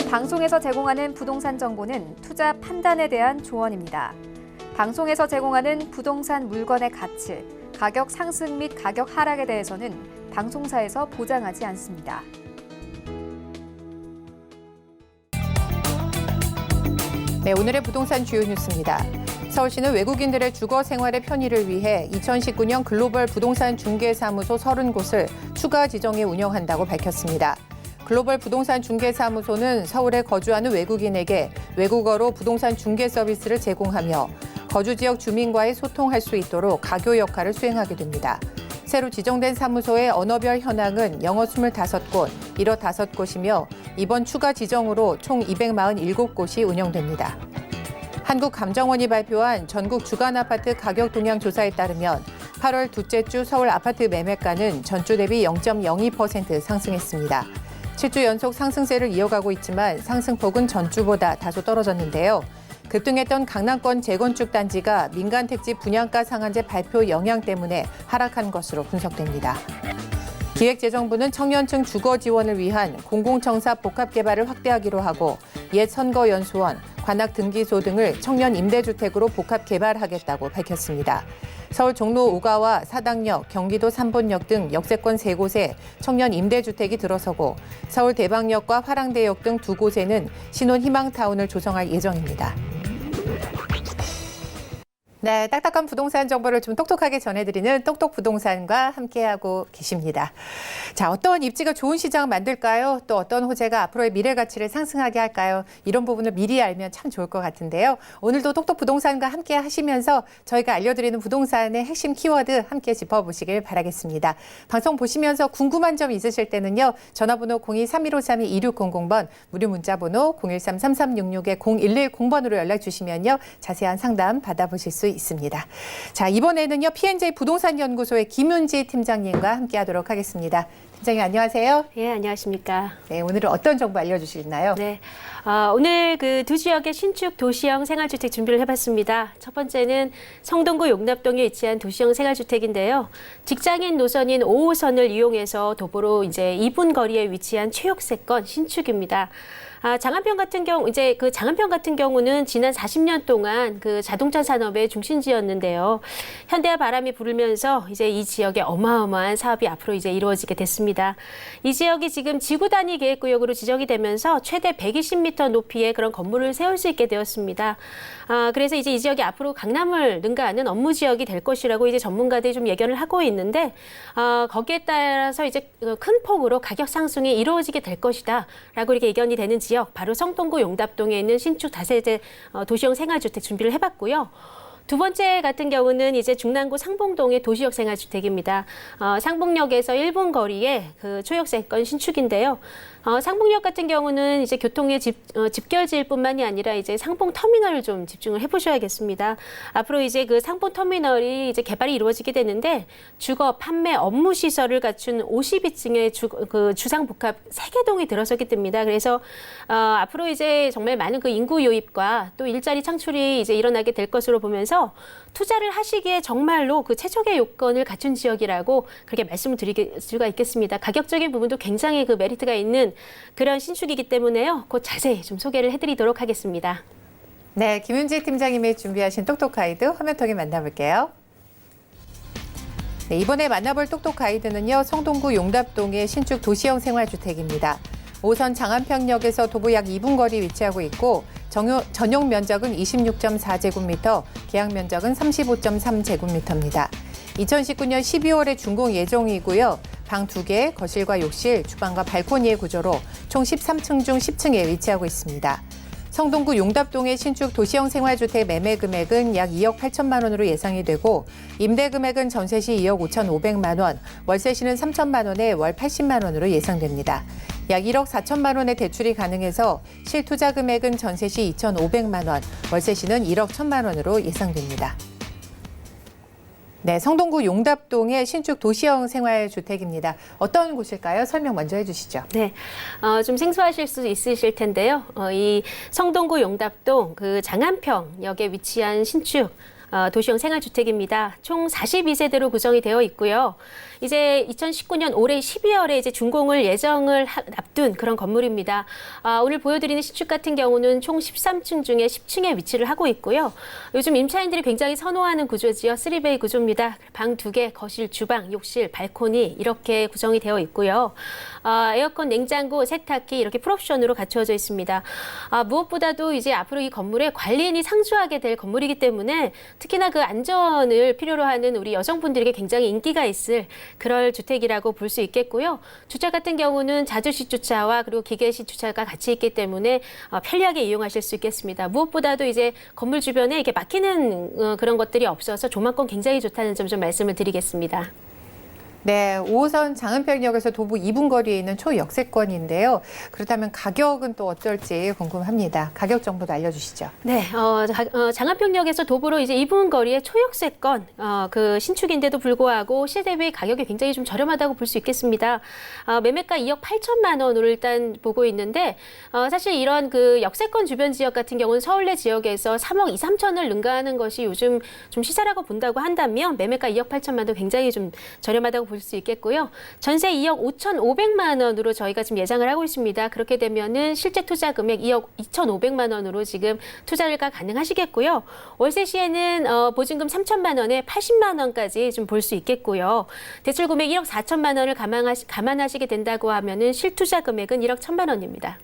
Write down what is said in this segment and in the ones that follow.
방송에서 제공하는 부동산 정보는 투자 판단에 대한 조언입니다. 방송에서 제공하는 부동산 물건의 가치, 가격 상승 및 가격 하락에 대해서는 방송사에서 보장하지 않습니다. 네, 오늘의 부동산 주요 뉴스입니다. 서울시는 외국인들의 주거 생활의 편의를 위해 2019년 글로벌 부동산 중개사무소 30곳을 추가 지정해 운영한다고 밝혔습니다. 글로벌 부동산 중개사무소는 서울에 거주하는 외국인에게 외국어로 부동산 중개 서비스를 제공하며 거주 지역 주민과의 소통할 수 있도록 가교 역할을 수행하게 됩니다. 새로 지정된 사무소의 언어별 현황은 영어 25곳, 일어 5곳이며 이번 추가 지정으로 총 247곳이 운영됩니다. 한국감정원이 발표한 전국 주간 아파트 가격 동향 조사에 따르면 8월 둘째 주 서울 아파트 매매가는 전주 대비 0.02% 상승했습니다. 7주 연속 상승세를 이어가고 있지만 상승폭은 전주보다 다소 떨어졌는데요. 급등했던 강남권 재건축 단지가 민간 택지 분양가 상한제 발표 영향 때문에 하락한 것으로 분석됩니다. 기획재정부는 청년층 주거 지원을 위한 공공청사 복합개발을 확대하기로 하고 옛 선거연수원, 관악등기소 등을 청년 임대주택으로 복합개발하겠다고 밝혔습니다. 서울 종로 5가와 사당역, 경기도 삼본역 등 역세권 3곳에 청년 임대주택이 들어서고 서울 대방역과 화랑대역 등 2곳에는 신혼 희망타운을 조성할 예정입니다. 네, 딱딱한 부동산 정보를 좀 똑똑하게 전해드리는 똑똑부동산과 함께하고 계십니다. 자, 어떤 입지가 좋은 시장 만들까요? 또 어떤 호재가 앞으로의 미래 가치를 상승하게 할까요? 이런 부분을 미리 알면 참 좋을 것 같은데요. 오늘도 똑똑부동산과 함께 하시면서 저희가 알려드리는 부동산의 핵심 키워드 함께 짚어보시길 바라겠습니다. 방송 보시면서 궁금한 점 있으실 때는요. 전화번호 02-3153-2600번, 무료 문자번호 013-3366-0110번으로 연락 주시면요. 자세한 상담 받아보실 수 있습니다. 자, 이번에는요. P&J 부동산 연구소의 김윤지 팀장님과 함께하도록 하겠습니다. 팀장님 안녕하세요. 예, 안녕하십니까. 네, 오늘은 어떤 정보 알려주시나요? 네, 오늘 그 두 지역의 신축 도시형 생활주택 준비를 해봤습니다. 첫 번째는 성동구 용납동에 위치한 도시형 생활주택인데요. 직장인 노선인 5호선을 이용해서 도보로 이제 2분 거리에 위치한 최역세권 신축입니다. 장안평 같은 경우는 지난 40년 동안 그 자동차 산업의 중심지였는데요. 현대화 바람이 불면서 이제 이 지역에 어마어마한 사업이 앞으로 이제 이루어지게 됐습니다. 이 지역이 지금 지구 단위 계획구역으로 지정이 되면서 최대 120m 높이의 그런 건물을 세울 수 있게 되었습니다. 그래서 이제 이 지역이 앞으로 강남을 능가하는 업무 지역이 될 것이라고 이제 전문가들이 좀 예견을 하고 있는데, 거기에 따라서 이제 큰 폭으로 가격 상승이 이루어지게 될 것이다라고 이렇게 예견이 되는 지역, 바로 성동구 용답동에 있는 신축 다세대 도시형 생활주택 준비를 해봤고요. 두 번째 같은 경우는 이제 중랑구 상봉동의 도시역 생활주택입니다. 상봉역에서 1분 거리에 그 초역세권 신축인데요. 상봉역 같은 경우는 이제 교통의 집결지일 뿐만이 아니라 이제 상봉 터미널을 좀 집중을 해보셔야겠습니다. 앞으로 이제 그 상봉 터미널이 이제 개발이 이루어지게 되는데 주거, 판매, 업무 시설을 갖춘 52층의 주상 복합 3개동이 들어서게 됩니다. 그래서 앞으로 이제 정말 많은 그 인구 유입과 또 일자리 창출이 이제 일어나게 될 것으로 보면서 투자를 하시기에 정말로 그 최적의 요건을 갖춘 지역이라고 그렇게 말씀을 드릴 수가 있겠습니다. 가격적인 부분도 굉장히 그 메리트가 있는 그런 신축이기 때문에요. 곧 자세히 좀 소개를 해드리도록 하겠습니다. 네, 김윤지 팀장님이 준비하신 똑똑 가이드 화면 통해 만나볼게요. 네, 이번에 만나볼 똑똑 가이드는요. 성동구 용답동의 신축 도시형 생활주택입니다. 5선 장안평역에서 도보 약 2분 거리 위치하고 있고 전용 면적은 26.4제곱미터, 계약 면적은 35.3제곱미터입니다. 2019년 12월에 준공 예정이고요. 방 2개, 거실과 욕실, 주방과 발코니의 구조로 총 13층 중 10층에 위치하고 있습니다. 성동구 용답동의 신축 도시형 생활주택 매매 금액은 약 2억 8천만 원으로 예상이 되고 임대 금액은 전세 시 2억 5,500만 원, 월세 시는 3천만 원에 월 80만 원으로 예상됩니다. 약 1억 4천만 원의 대출이 가능해서 실투자 금액은 전세 시 2,500만 원, 월세 시는 1억 1천만 원으로 예상됩니다. 네, 성동구 용답동의 신축 도시형 생활주택입니다. 어떤 곳일까요? 설명 먼저 해주시죠. 네, 좀 생소하실 수 있으실 텐데요. 이 성동구 용답동 그 장안평역에 위치한 신축 도시형 생활주택입니다. 총 42세대로 구성이 되어 있고요. 이제 2019년 올해 12월에 이제 준공을 예정을 앞둔 그런 건물입니다. 오늘 보여드리는 신축 같은 경우는 총 13층 중에 10층에 위치를 하고 있고요. 요즘 임차인들이 굉장히 선호하는 구조지요. 3베이 구조입니다. 방 2개, 거실, 주방, 욕실, 발코니 이렇게 구성이 되어 있고요. 에어컨, 냉장고, 세탁기 이렇게 풀옵션으로 갖추어져 있습니다. 무엇보다도 이제 앞으로 이 건물에 관리인이 상주하게 될 건물이기 때문에 특히나 그 안전을 필요로 하는 우리 여성분들에게 굉장히 인기가 있을 그럴 주택이라고 볼 수 있겠고요. 주차 같은 경우는 자주식 주차와 그리고 기계식 주차가 같이 있기 때문에 편리하게 이용하실 수 있겠습니다. 무엇보다도 이제 건물 주변에 이렇게 막히는 그런 것들이 없어서 조망권 굉장히 좋다는 점 좀 말씀을 드리겠습니다. 네, 5호선 장안평역에서 도보 2분 거리에 있는 초역세권인데요. 그렇다면 가격은 또 어떨지 궁금합니다. 가격 정보도 알려주시죠. 네, 장안평역에서 도보로 이제 2분 거리의 초역세권, 그 신축인데도 불구하고 시세 대비 가격이 굉장히 좀 저렴하다고 볼 수 있겠습니다. 매매가 2억 8천만 원으로 일단 보고 있는데, 사실 이런 그 역세권 주변 지역 같은 경우는 서울내 지역에서 3억 2, 3천을 능가하는 것이 요즘 좀 시세라고 본다고 한다면 매매가 2억 8천만 원도 굉장히 좀 저렴하다고 볼 수 있겠고요. 전세 2억 5,500만 원으로 저희가 지금 예상을 하고 있습니다. 그렇게 되면은 실제 투자 금액 2억 2,500만 원으로 지금 투자가 가능하시겠고요. 월세 시에는 보증금 3천만 원에 80만 원까지 좀 볼 수 있겠고요. 대출 금액 1억 4천만 원을 감안하시게 된다고 하면은 실투자 금액은 1억 1천만 원입니다.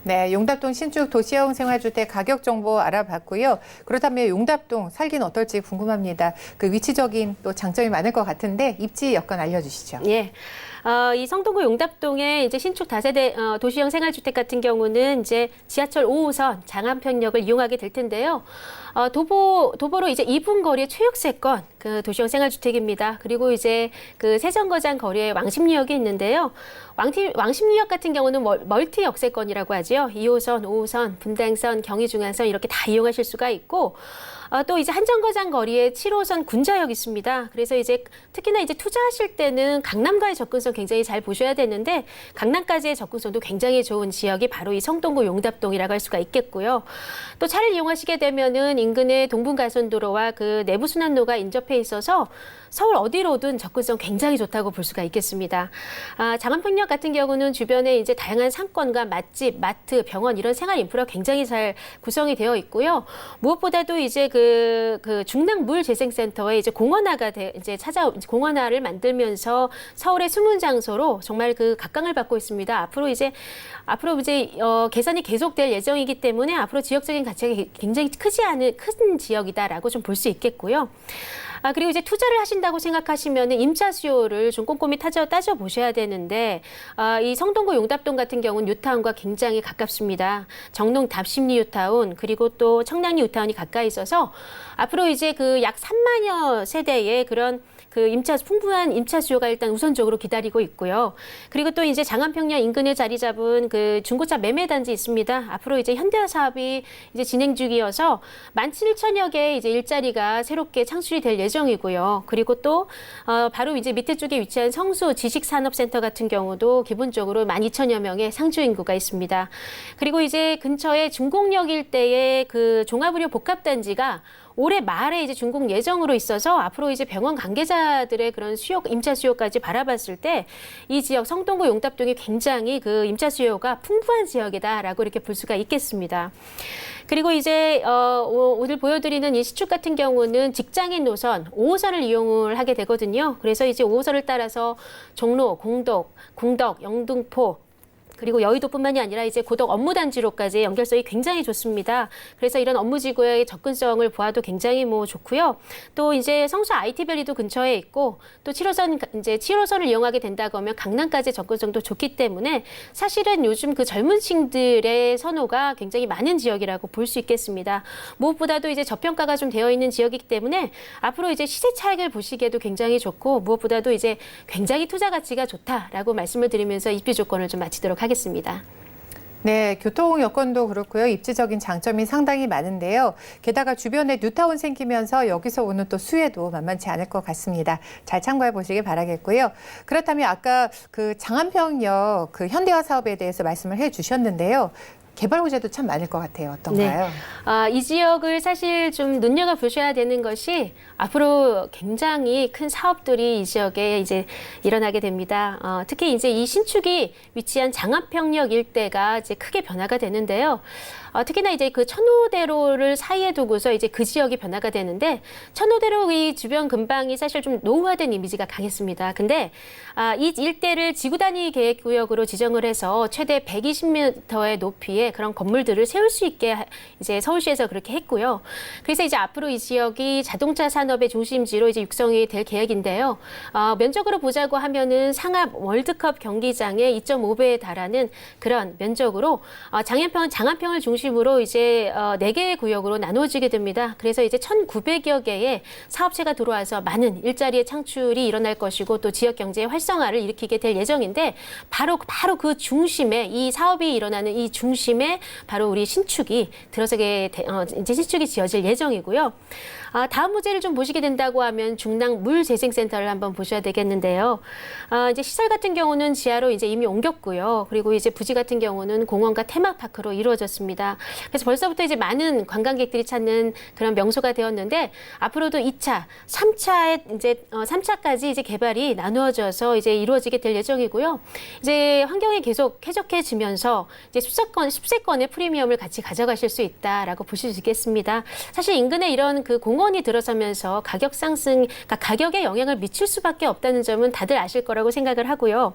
네, 용답동 신축 도시형 생활주택 가격 정보 알아봤고요. 그렇다면 용답동 살기는 어떨지 궁금합니다. 그 위치적인 또 장점이 많을 것 같은데 입지 여건 알려주시죠. 예. 이 성동구 용답동의 이제 신축 다세대 도시형 생활주택 같은 경우는 이제 지하철 5호선 장안평역을 이용하게 될 텐데요. 도보로 이제 2분 거리의 최역세권 그 도시형 생활주택입니다. 그리고 이제 그 세정거장 거리에 왕십리역이 있는데요. 왕십리역 같은 경우는 멀티 역세권이라고 하죠. 2호선, 5호선, 분당선, 경의중앙선 이렇게 다 이용하실 수가 있고 또 이제 한정거장 거리에 7호선 군자역 있습니다. 그래서 이제 특히나 이제 투자하실 때는 강남과의 접근성 굉장히 잘 보셔야 되는데 강남까지의 접근성도 굉장히 좋은 지역이 바로 이 성동구 용답동이라고 할 수가 있겠고요. 또 차를 이용하시게 되면은 인근의 동분가선도로와 그 내부순환로가 인접해 있어서 서울 어디로든 접근성 굉장히 좋다고 볼 수가 있겠습니다. 장안평역 같은 경우는 주변에 이제 다양한 상권과 맛집, 마트, 병원 이런 생활 인프라가 굉장히 잘 구성이 되어 있고요. 무엇보다도 이제 그 중랑물재생센터에 이제 공원화가 공원화를 만들면서 서울의 숨은 장소로 정말 그 각광을 받고 있습니다. 앞으로 이제 개선이 계속될 예정이기 때문에 앞으로 지역적인 가치가 굉장히 큰 지역이다라고 좀 볼 수 있겠고요. 그리고 이제 투자를 하신다고 생각하시면 임차 수요를 좀 꼼꼼히 따져 보셔야 되는데 이 성동구 용답동 같은 경우는 뉴타운과 굉장히 가깝습니다. 정동 답심리 뉴타운 그리고 또 청량리 뉴타운이 가까이 있어서 앞으로 이제 그 약 3만여 세대의 그런 그 풍부한 임차 수요가 일단 우선적으로 기다리고 있고요. 그리고 또 이제 장안평역 인근에 자리 잡은 그 중고차 매매 단지 있습니다. 앞으로 이제 현대화 사업이 이제 진행 중이어서 17,000여 개의 이제 일자리가 새롭게 창출이 될 예정이고요. 그리고 또 바로 이제 밑에 쪽에 위치한 성수 지식산업센터 같은 경우도 기본적으로 12,000여 명의 상주 인구가 있습니다. 그리고 이제 근처에 중공역 일대의 그 종합의료 복합단지가 올해 말에 이제 준공 예정으로 있어서 앞으로 이제 병원 관계자들의 그런 임차 수요까지 바라봤을 때 이 지역 성동구 용답동이 굉장히 그 임차 수요가 풍부한 지역이다라고 이렇게 볼 수가 있겠습니다. 그리고 이제 오늘 보여드리는 이 신축 같은 경우는 직장인 노선 5호선을 이용을 하게 되거든요. 그래서 이제 5호선을 따라서 종로, 공덕, 영등포 그리고 여의도뿐만이 아니라 이제 고덕 업무단지로까지 연결성이 굉장히 좋습니다. 그래서 이런 업무지구의 접근성을 보아도 굉장히 좋고요. 또 이제 성수 IT밸리도 근처에 있고 또 7호선을 이용하게 된다고 하면 강남까지 접근성도 좋기 때문에 사실은 요즘 그 젊은 층들의 선호가 굉장히 많은 지역이라고 볼 수 있겠습니다. 무엇보다도 이제 저평가가 좀 되어 있는 지역이기 때문에 앞으로 이제 시세 차익을 보시기에도 굉장히 좋고 무엇보다도 이제 굉장히 투자 가치가 좋다라고 말씀을 드리면서 입지 조건을 좀 마치도록 하겠습니다. 네, 교통 여건도 그렇고요. 입지적인 장점이 상당히 많은데요. 게다가 주변에 뉴타운 생기면서 여기서 오는 또 수혜도 만만치 않을 것 같습니다. 잘 참고해 보시길 바라겠고요. 그렇다면 아까 그 장안평역 그 현대화 사업에 대해서 말씀을 해 주셨는데요. 개발 호재도 참 많을 것 같아요. 어떤가요? 이 지역을 사실 좀 눈여겨보셔야 되는 것이 앞으로 굉장히 큰 사업들이 이 지역에 이제 일어나게 됩니다. 특히 이제 이 신축이 위치한 장안평역 일대가 이제 크게 변화가 되는데요. 특히나 이제 그 천호대로를 사이에 두고서 이제 그 지역이 변화가 되는데 천호대로 이 주변 근방이 사실 좀 노후화된 이미지가 강했습니다. 근데 이 일대를 지구 단위 계획 구역으로 지정을 해서 최대 120m의 높이의 그런 건물들을 세울 수 있게 이제 서울시에서 그렇게 했고요. 그래서 이제 앞으로 이 지역이 자동차 산업의 중심지로 이제 육성이 될 계획인데요. 면적으로 보자고 하면은 상암 월드컵 경기장의 2.5배에 달하는 그런 면적으로 장안평을 중심으로 이제 4개의 구역으로 나누어지게 됩니다. 그래서 이제 1,900여 개의 사업체가 들어와서 많은 일자리의 창출이 일어날 것이고 또 지역 경제의 활성화를 일으키게 될 예정인데 바로 그 중심에 이 사업이 일어나는 이 중심에 바로 우리 신축이 이제 신축이 지어질 예정이고요. 다음 호재를 좀 보시게 된다고 하면 중랑 물재생센터를 한번 보셔야 되겠는데요. 이제 시설 같은 경우는 지하로 이제 이미 옮겼고요. 그리고 이제 부지 같은 경우는 공원과 테마파크로 이루어졌습니다. 그래서 벌써부터 이제 많은 관광객들이 찾는 그런 명소가 되었는데 앞으로도 2차, 3차에 이제 3차까지 이제 개발이 나누어져서 이제 이루어지게 될 예정이고요. 이제 환경이 계속 쾌적해지면서 이제 숲세권의 프리미엄을 같이 가져가실 수 있다라고 보실 수 있겠습니다. 사실 인근에 이런 그 공원이 들어서면서 가격 상승, 그러니까 가격에 영향을 미칠 수밖에 없다는 점은 다들 아실 거라고 생각을 하고요.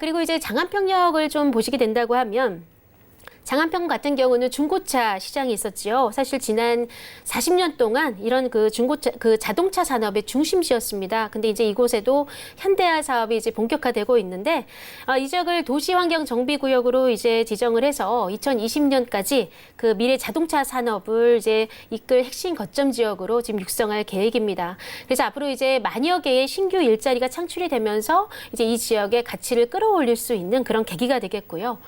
그리고 이제 장안평역을 좀 보시게 된다고 하면 장안평 같은 경우는 중고차 시장이 있었지요. 사실 지난 40년 동안 이런 그 자동차 산업의 중심지였습니다. 근데 이제 이곳에도 현대화 사업이 이제 본격화되고 있는데 이 지역을 도시환경정비구역으로 이제 지정을 해서 2020년까지 그 미래 자동차 산업을 이제 이끌 핵심 거점 지역으로 지금 육성할 계획입니다. 그래서 앞으로 이제 만여 개의 신규 일자리가 창출이 되면서 이제 이 지역의 가치를 끌어올릴 수 있는 그런 계기가 되겠고요.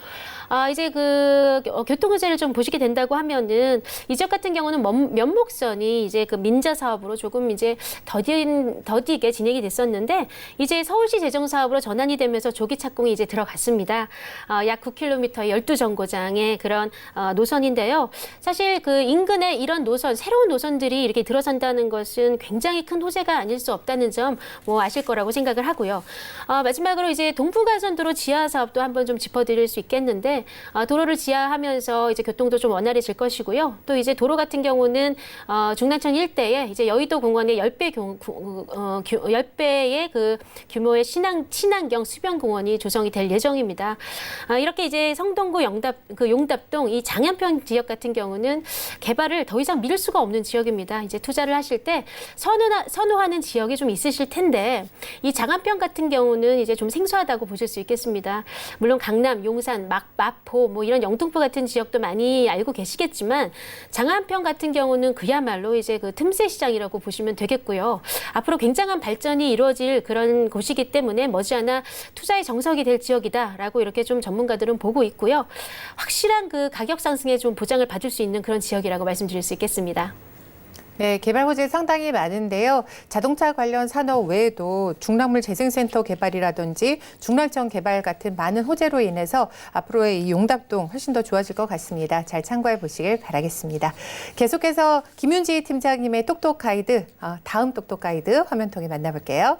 이제 그 교통 호재를 좀 보시게 된다고 하면은 이 지역 같은 경우는 면목선이 이제 그 민자 사업으로 조금 이제 더디게 진행이 됐었는데 이제 서울시 재정 사업으로 전환이 되면서 조기 착공이 이제 들어갔습니다. 약 9km 12정거장의 그런 노선인데요. 사실 그 인근에 이런 노선, 새로운 노선들이 이렇게 들어선다는 것은 굉장히 큰 호재가 아닐 수 없다는 점 뭐 아실 거라고 생각을 하고요. 마지막으로 이제 동부가선도로 지하 사업도 한번 좀 짚어드릴 수 있겠는데 도로를 지하하면서 이제 교통도 좀 원활해질 것이고요. 또 이제 도로 같은 경우는 중랑천 일대에 이제 여의도 공원의 10배의 그 규모의 친환경 수변 공원이 조성이 될 예정입니다. 이렇게 이제 성동구 용답동 이 장안평 지역 같은 경우는 개발을 더 이상 미룰 수가 없는 지역입니다. 이제 투자를 하실 때 선호하는 지역이 좀 있으실 텐데 이 장안평 같은 경우는 이제 좀 생소하다고 보실 수 있겠습니다. 물론 강남, 용산, 마포 뭐 이런 영등포 같은 지역도 많이 알고 계시겠지만 장안평 같은 경우는 그야말로 이제 그 틈새 시장이라고 보시면 되겠고요. 앞으로 굉장한 발전이 이루어질 그런 곳이기 때문에 머지않아 투자의 정석이 될 지역이다라고 이렇게 좀 전문가들은 보고 있고요. 확실한 그 가격 상승에 좀 보장을 받을 수 있는 그런 지역이라고 말씀드릴 수 있겠습니다. 네, 개발 호재 상당히 많은데요. 자동차 관련 산업 외에도 중랑물 재생센터 개발이라든지 중랑천 개발 같은 많은 호재로 인해서 앞으로의 이 용답동 훨씬 더 좋아질 것 같습니다. 잘 참고해 보시길 바라겠습니다. 계속해서 김윤지 팀장님의 똑똑 가이드, 다음 똑똑 가이드 화면 통해 만나볼게요.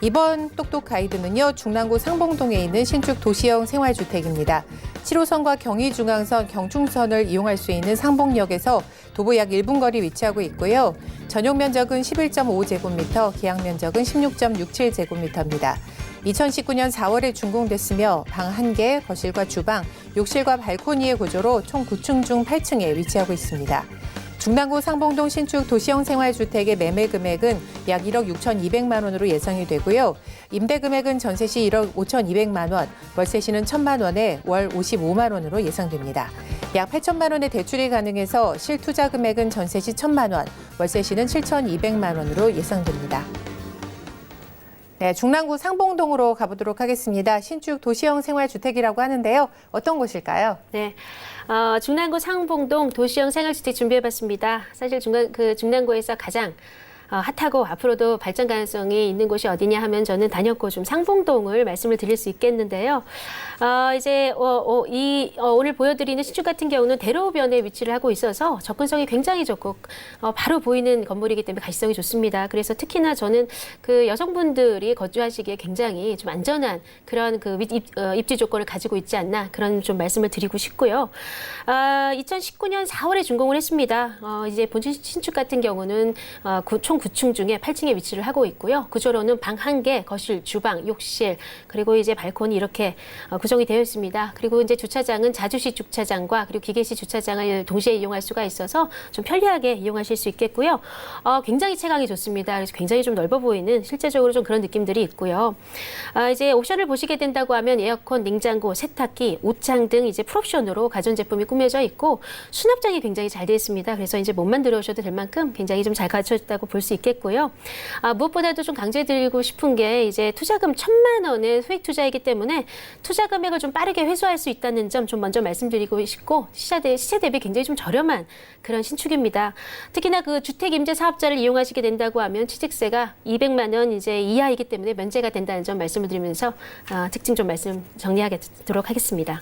이번 똑똑 가이드는요, 중랑구 상봉동에 있는 신축 도시형 생활주택입니다. 7호선과 경의중앙선, 경충선을 이용할 수 있는 상봉역에서 도보 약 1분 거리 위치하고 있고요. 전용 면적은 11.5제곱미터, 기양 면적은 16.67제곱미터입니다. 2019년 4월에 준공됐으며 방 1개, 거실과 주방, 욕실과 발코니의 구조로 총 9층 중 8층에 위치하고 있습니다. 중랑구 상봉동 신축 도시형 생활주택의 매매 금액은 약 1억 6,200만 원으로 예상이 되고요. 임대 금액은 전세 시 1억 5,200만 원, 월세 시는 1,000만 원에 월 55만 원으로 예상됩니다. 약 8천만 원의 대출이 가능해서 실투자 금액은 전세 시 1,000만 원, 월세 시는 7,200만 원으로 예상됩니다. 네, 중랑구 상봉동으로 가보도록 하겠습니다. 신축 도시형 생활주택이라고 하는데요. 어떤 곳일까요? 네, 중랑구 상봉동 도시형 생활주택 준비해봤습니다. 사실 중랑구에서 가장 핫하고 앞으로도 발전 가능성이 있는 곳이 어디냐 하면 저는 단연코 좀 상봉동을 말씀을 드릴 수 있겠는데요. 이제 오늘 보여드리는 신축 같은 경우는 대로변에 위치를 하고 있어서 접근성이 굉장히 좋고 바로 보이는 건물이기 때문에 가시성이 좋습니다. 그래서 특히나 저는 그 여성분들이 거주하시기에 굉장히 좀 안전한 그런 그 입지 조건을 가지고 있지 않나 그런 좀 말씀을 드리고 싶고요. 2019년 4월에 준공을 했습니다. 이제 본진 신축 같은 경우는 총 9층 중에 8층에 위치를 하고 있고요. 구조로는 방 1개, 거실, 주방, 욕실, 그리고 이제 발코니 이렇게 구성이 되어 있습니다. 그리고 이제 주차장은 자주식 주차장과 그리고 기계식 주차장을 동시에 이용할 수가 있어서 좀 편리하게 이용하실 수 있겠고요. 굉장히 채광이 좋습니다. 그래서 굉장히 좀 넓어 보이는 실제적으로 좀 그런 느낌들이 있고요. 이제 옵션을 보시게 된다고 하면 에어컨, 냉장고, 세탁기, 옷장 등 이제 풀옵션으로 가전제품이 꾸며져 있고 수납장이 굉장히 잘 되어 있습니다. 그래서 이제 몸만 들어오셔도 될 만큼 굉장히 좀 잘 갖춰졌다고 볼 수 있겠고요. 무엇보다도 좀 강조해드리고 싶은 게 이제 투자금 1,000만 원의 소액 투자이기 때문에 투자 금액을 좀 빠르게 회수할 수 있다는 점 좀 먼저 말씀드리고 싶고 시세 대비 굉장히 좀 저렴한 그런 신축입니다. 특히나 그 주택 임대 사업자를 이용하시게 된다고 하면 취득세가 200만 원 이제 이하이기 때문에 면제가 된다는 점 말씀을 드리면서 특징 좀 말씀 정리하도록 하겠습니다.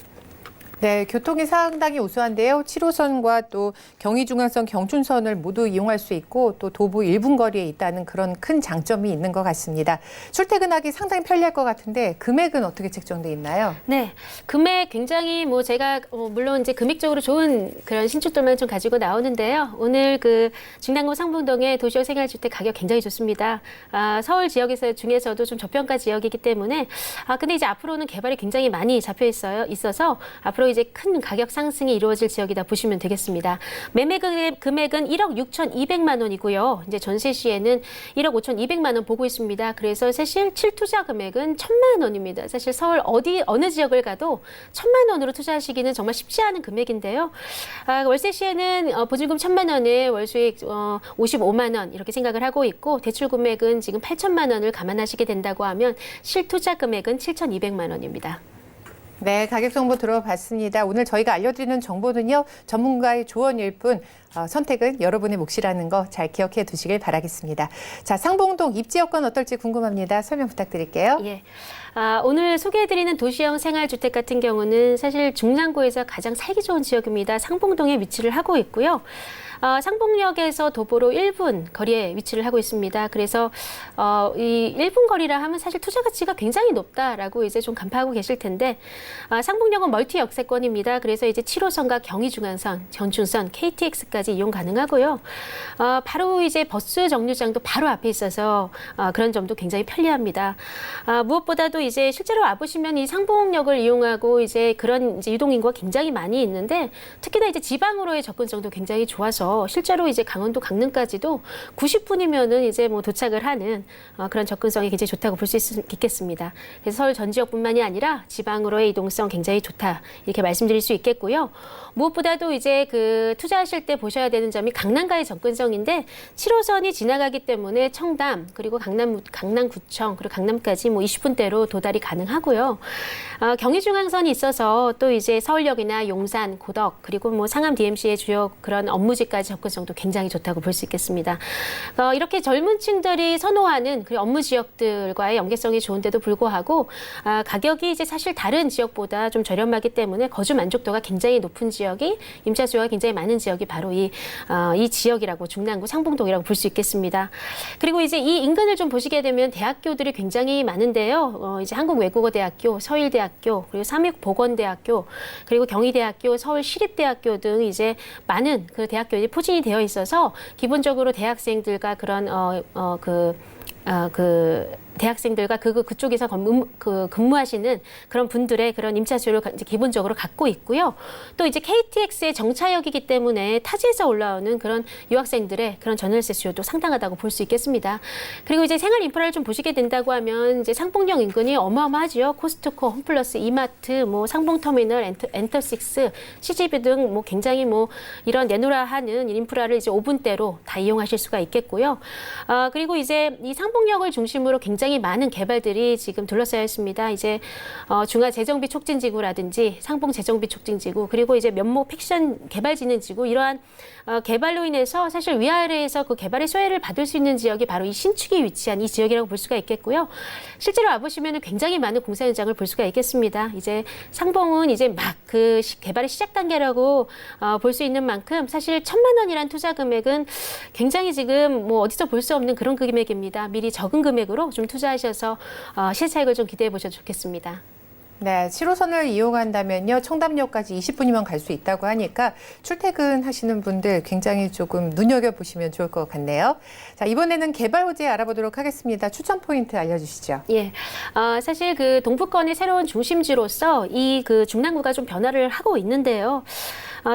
네, 교통이 상당히 우수한데요. 7호선과 또 경의중앙선, 경춘선을 모두 이용할 수 있고 또 도보 1분 거리에 있다는 그런 큰 장점이 있는 것 같습니다. 출퇴근하기 상당히 편리할 것 같은데 금액은 어떻게 책정돼 있나요? 네, 금액 굉장히 제가 물론 이제 금액적으로 좋은 그런 신축들만 좀 가지고 나오는데요. 오늘 그 중랑구 상봉동의 도시형 생활주택 가격 굉장히 좋습니다. 서울 지역에서 중에서도 좀 저평가 지역이기 때문에 근데 이제 앞으로는 개발이 굉장히 많이 잡혀 있어서 앞으로 이제 큰 가격 상승이 이루어질 지역이다 보시면 되겠습니다. 매매 금액은 1억 6,200만 원이고요. 이제 전세 시에는 1억 5,200만 원 보고 있습니다. 그래서 사실 실투자 금액은 1,000만 원입니다. 사실 서울 어느 지역을 가도 1,000만 원으로 투자하시기는 정말 쉽지 않은 금액인데요. 월세 시에는 보증금 1,000만 원에 월수익 55만 원 이렇게 생각을 하고 있고 대출 금액은 지금 8천만 원을 감안하시게 된다고 하면 실투자 금액은 7,200만 원입니다. 네, 가격 정보 들어봤습니다. 오늘 저희가 알려드리는 정보는요, 전문가의 조언일 뿐 선택은 여러분의 몫이라는 거 잘 기억해 두시길 바라겠습니다. 자, 상봉동 입지 여건 어떨지 궁금합니다. 설명 부탁드릴게요. 예. 오늘 소개해드리는 도시형 생활주택 같은 경우는 사실 중랑구에서 가장 살기 좋은 지역입니다. 상봉동에 위치를 하고 있고요. 상봉역에서 도보로 1분 거리에 위치를 하고 있습니다. 그래서 이 1분 거리라 하면 사실 투자 가치가 굉장히 높다라고 이제 좀 간파하고 계실 텐데 상봉역은 멀티 역세권입니다. 그래서 이제 7호선과 경의중앙선, 경춘선, KTX까지 이용 가능하고요. 바로 이제 버스 정류장도 바로 앞에 있어서 그런 점도 굉장히 편리합니다. 무엇보다도 이제 실제로 와보시면 이 상봉역을 이용하고 이제 그런 이제 유동인구가 굉장히 많이 있는데 특히나 이제 지방으로의 접근성도 굉장히 좋아서 실제로 이제 강원도 강릉까지도 90분이면은 이제 도착을 하는 그런 접근성이 굉장히 좋다고 볼 수 있겠습니다. 그래서 서울 전 지역뿐만이 아니라 지방으로의 이동성 굉장히 좋다 이렇게 말씀드릴 수 있겠고요. 무엇보다도 이제 그 투자하실 때 보셔야 되는 점이 강남과의 접근성인데 7호선이 지나가기 때문에 청담 그리고 강남구청 그리고 강남까지 20분대로 도달이 가능하고요. 경의중앙선이 있어서 또 이제 서울역이나 용산, 고덕 그리고 상암 DMC의 주요 그런 업무지까지 접근성도 굉장히 좋다고 볼 수 있겠습니다. 이렇게 젊은 층들이 선호하는 그 업무 지역들과의 연계성이 좋은데도 불구하고 가격이 이제 사실 다른 지역보다 좀 저렴하기 때문에 거주 만족도가 굉장히 높은 지역이 임차 수요가 굉장히 많은 지역이 바로 이 지역이라고 중랑구 상봉동이라고 볼 수 있겠습니다. 그리고 이제 이 인근을 좀 보시게 되면 대학교들이 굉장히 많은데요. 이제 한국외국어대학교, 서울대학교, 그리고 삼육보건대학교, 그리고 경희대학교, 서울시립대학교 등 이제 많은 그 대학교들이 포진이 되어 있어서 기본적으로 대학생들과 그런 대학생들과 그쪽에서 근무하시는 그런 분들의 그런 임차 수요를 이제 기본적으로 갖고 있고요. 또 이제 KTX의 정차역이기 때문에 타지에서 올라오는 그런 유학생들의 그런 전월세 수요도 상당하다고 볼 수 있겠습니다. 그리고 이제 생활 인프라를 좀 보시게 된다고 하면 이제 상봉역 인근이 어마어마하죠. 코스트코, 홈플러스, 이마트, 상봉터미널, 엔터식스, CGV 등 굉장히 이런 내노라 하는 인프라를 이제 5분대로 다 이용하실 수가 있겠고요. 그리고 이제 이 상봉역을 중심으로 굉장히 굉장히 많은 개발들이 지금 둘러싸여 있습니다. 이제 중화 재정비 촉진지구라든지 상봉 재정비 촉진지구 그리고 이제 면목 팩션 개발진흥지구 이러한 개발로 인해서 사실 위아래에서 그 개발의 소외를 받을 수 있는 지역이 바로 이 신축이 위치한 이 지역이라고 볼 수가 있겠고요. 실제로 와보시면 굉장히 많은 공사 현장을 볼 수가 있겠습니다. 이제 상봉은 이제 막 그 개발의 시작 단계라고 볼 수 있는 만큼 사실 1,000만 원이란 투자 금액은 굉장히 지금 뭐 어디서 볼 수 없는 그런 금액입니다. 미리 적은 금액으로 좀 투자하셔서 실차익을 좀 기대해 보셔도 좋겠습니다. 네, 7호선을 이용한다면요. 청담역까지 20분이면 갈 수 있다고 하니까 출퇴근하시는 분들 굉장히 조금 눈여겨보시면 좋을 것 같네요. 자, 이번에는 개발 호재 알아보도록 하겠습니다. 추천 포인트 알려주시죠. 예, 사실 그 동부권의 새로운 중심지로서 이 그 중랑구가 좀 변화를 하고 있는데요.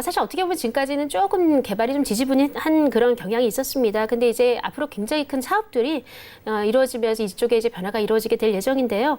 사실 어떻게 보면 지금까지는 조금 개발이 좀 지지분한 그런 경향이 있었습니다. 근데 이제 앞으로 굉장히 큰 사업들이 이루어지면서 이쪽에 이제 변화가 이루어지게 될 예정인데요.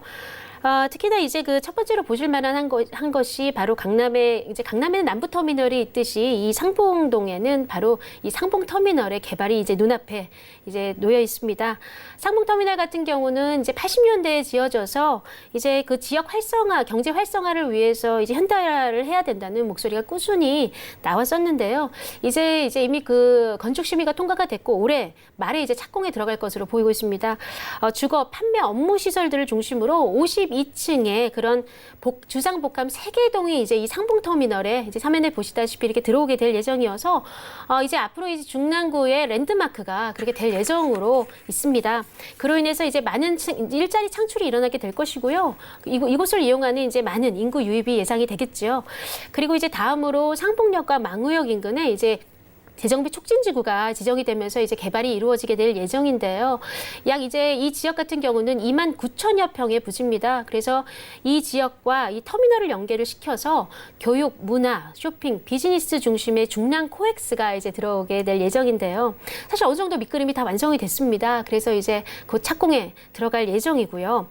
특히나 이제 그 첫 번째로 보실 만한 한 것이 바로 강남에는 남부터미널이 있듯이 이 상봉동에는 바로 이 상봉터미널의 개발이 이제 눈앞에 이제 놓여 있습니다. 상봉터미널 같은 경우는 이제 80년대에 지어져서 이제 그 지역 활성화, 경제 활성화를 위해서 이제 현대화를 해야 된다는 목소리가 꾸준히 나왔었는데요. 이제 이미 그 건축 심의가 통과가 됐고 올해 말에 이제 착공에 들어갈 것으로 보이고 있습니다. 주거, 판매, 업무 시설들을 중심으로 52층의 그런 주상복합 3개 동이 이제 이 상봉터미널에 이제 화면에 보시다시피 이렇게 들어오게 될 예정이어서 이제 앞으로 이제 중랑구의 랜드마크가 그렇게 될 예정으로 있습니다. 그로 인해서 이제 많은 일자리 창출이 일어나게 될 것이고요. 이곳을 이용하는 이제 많은 인구 유입이 예상이 되겠죠. 그리고 이제 다음으로 상봉역과 망우역 인근에 이제 재정비 촉진지구가 지정이 되면서 이제 개발이 이루어지게 될 예정인데요. 약 이제 이 지역 같은 경우는 29,000여 평의 부지입니다. 그래서 이 지역과 이 터미널을 연계를 시켜서 교육, 문화, 쇼핑, 비즈니스 중심의 중랑 코엑스가 이제 들어오게 될 예정인데요. 사실 어느 정도 밑그림이 다 완성이 됐습니다. 그래서 이제 곧 착공에 들어갈 예정이고요.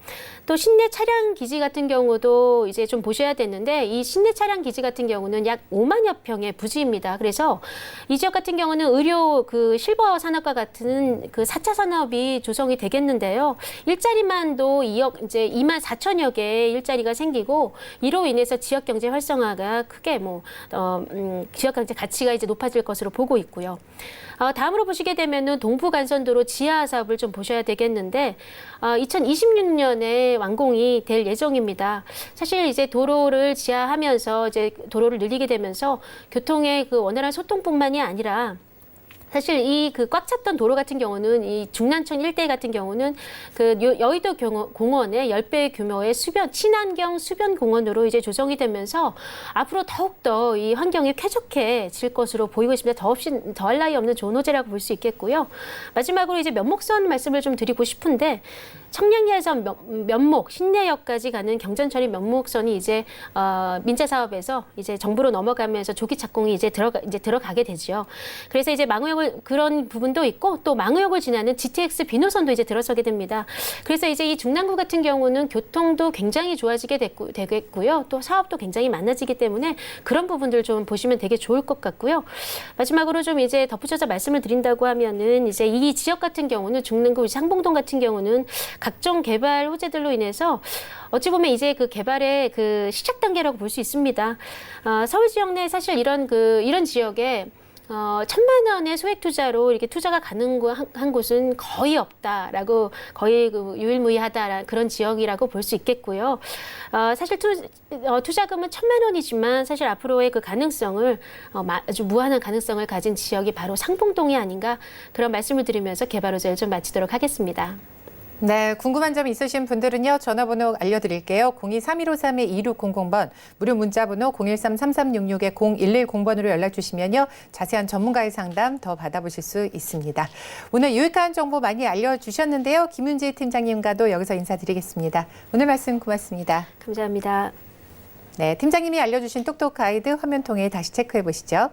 또 실내 차량 기지 같은 경우도 이제 좀 보셔야 되는데 이 실내 차량 기지 같은 경우는 약 5만여 평의 부지입니다. 그래서 이 지역 같은 경우는 의료 그 실버 산업과 같은 그 4차 산업이 조성이 되겠는데요. 일자리만도 24,000여 개의 일자리가 생기고 이로 인해서 지역 경제 활성화가 크게 지역 경제 가치가 이제 높아질 것으로 보고 있고요. 다음으로 보시게 되면은 동부간선도로 지하 사업을 좀 보셔야 되겠는데 2026년에 완공이 될 예정입니다. 사실 이제 도로를 지하하면서 이제 도로를 늘리게 되면서 교통의 그 원활한 소통뿐만이 아니라 사실 이 그 꽉 찼던 도로 같은 경우는 이 중랑천 일대 같은 경우는 그 여의도 공원의 10배 규모의 친환경 수변 공원으로 이제 조성이 되면서 앞으로 더욱더 이 환경이 쾌적해질 것으로 보이고 있습니다. 더할 나위 없는 좋은 호재라고 볼 수 있겠고요. 마지막으로 이제 면목선 말씀을 좀 드리고 싶은데 청량리에서 면목, 신내역까지 가는 경전처리 면목선이 이제 민자 사업에서 이제 정부로 넘어가면서 조기 착공이 이제 들어가게 되죠. 그래서 이제 망우역을 그런 부분도 있고 또 망우역을 지나는 GTX 비노선도 이제 들어서게 됩니다. 그래서 이제 이 중랑구 같은 경우는 교통도 굉장히 좋아지게 되겠고요. 또 사업도 굉장히 많아지기 때문에 그런 부분들 좀 보시면 되게 좋을 것 같고요. 마지막으로 좀 이제 덧붙여서 말씀을 드린다고 하면은 이제 이 지역 같은 경우는 중랑구 상봉동 같은 경우는 각종 개발 호재들로 인해서 어찌 보면 이제 그 개발의 그 시작 단계라고 볼 수 있습니다. 서울 지역 내 사실 이런 지역에 1,000만 원의 소액 투자로 이렇게 투자가 가능한 곳은 거의 없다라고 거의 그 유일무이하다 그런 지역이라고 볼 수 있겠고요. 사실 투자금은 1,000만 원이지만 사실 앞으로의 그 가능성을 아주 무한한 가능성을 가진 지역이 바로 상봉동이 아닌가 그런 말씀을 드리면서 개발 호재를 좀 마치도록 하겠습니다. 네, 궁금한 점 있으신 분들은요. 전화번호 알려드릴게요. 02-3153-2600번, 무료 문자번호 013-3366-0110번으로 연락 주시면요. 자세한 전문가의 상담 더 받아보실 수 있습니다. 오늘 유익한 정보 많이 알려주셨는데요. 김윤지 팀장님과도 여기서 인사드리겠습니다. 오늘 말씀 고맙습니다. 감사합니다. 네, 팀장님이 알려주신 똑똑 가이드 화면 통해 다시 체크해 보시죠.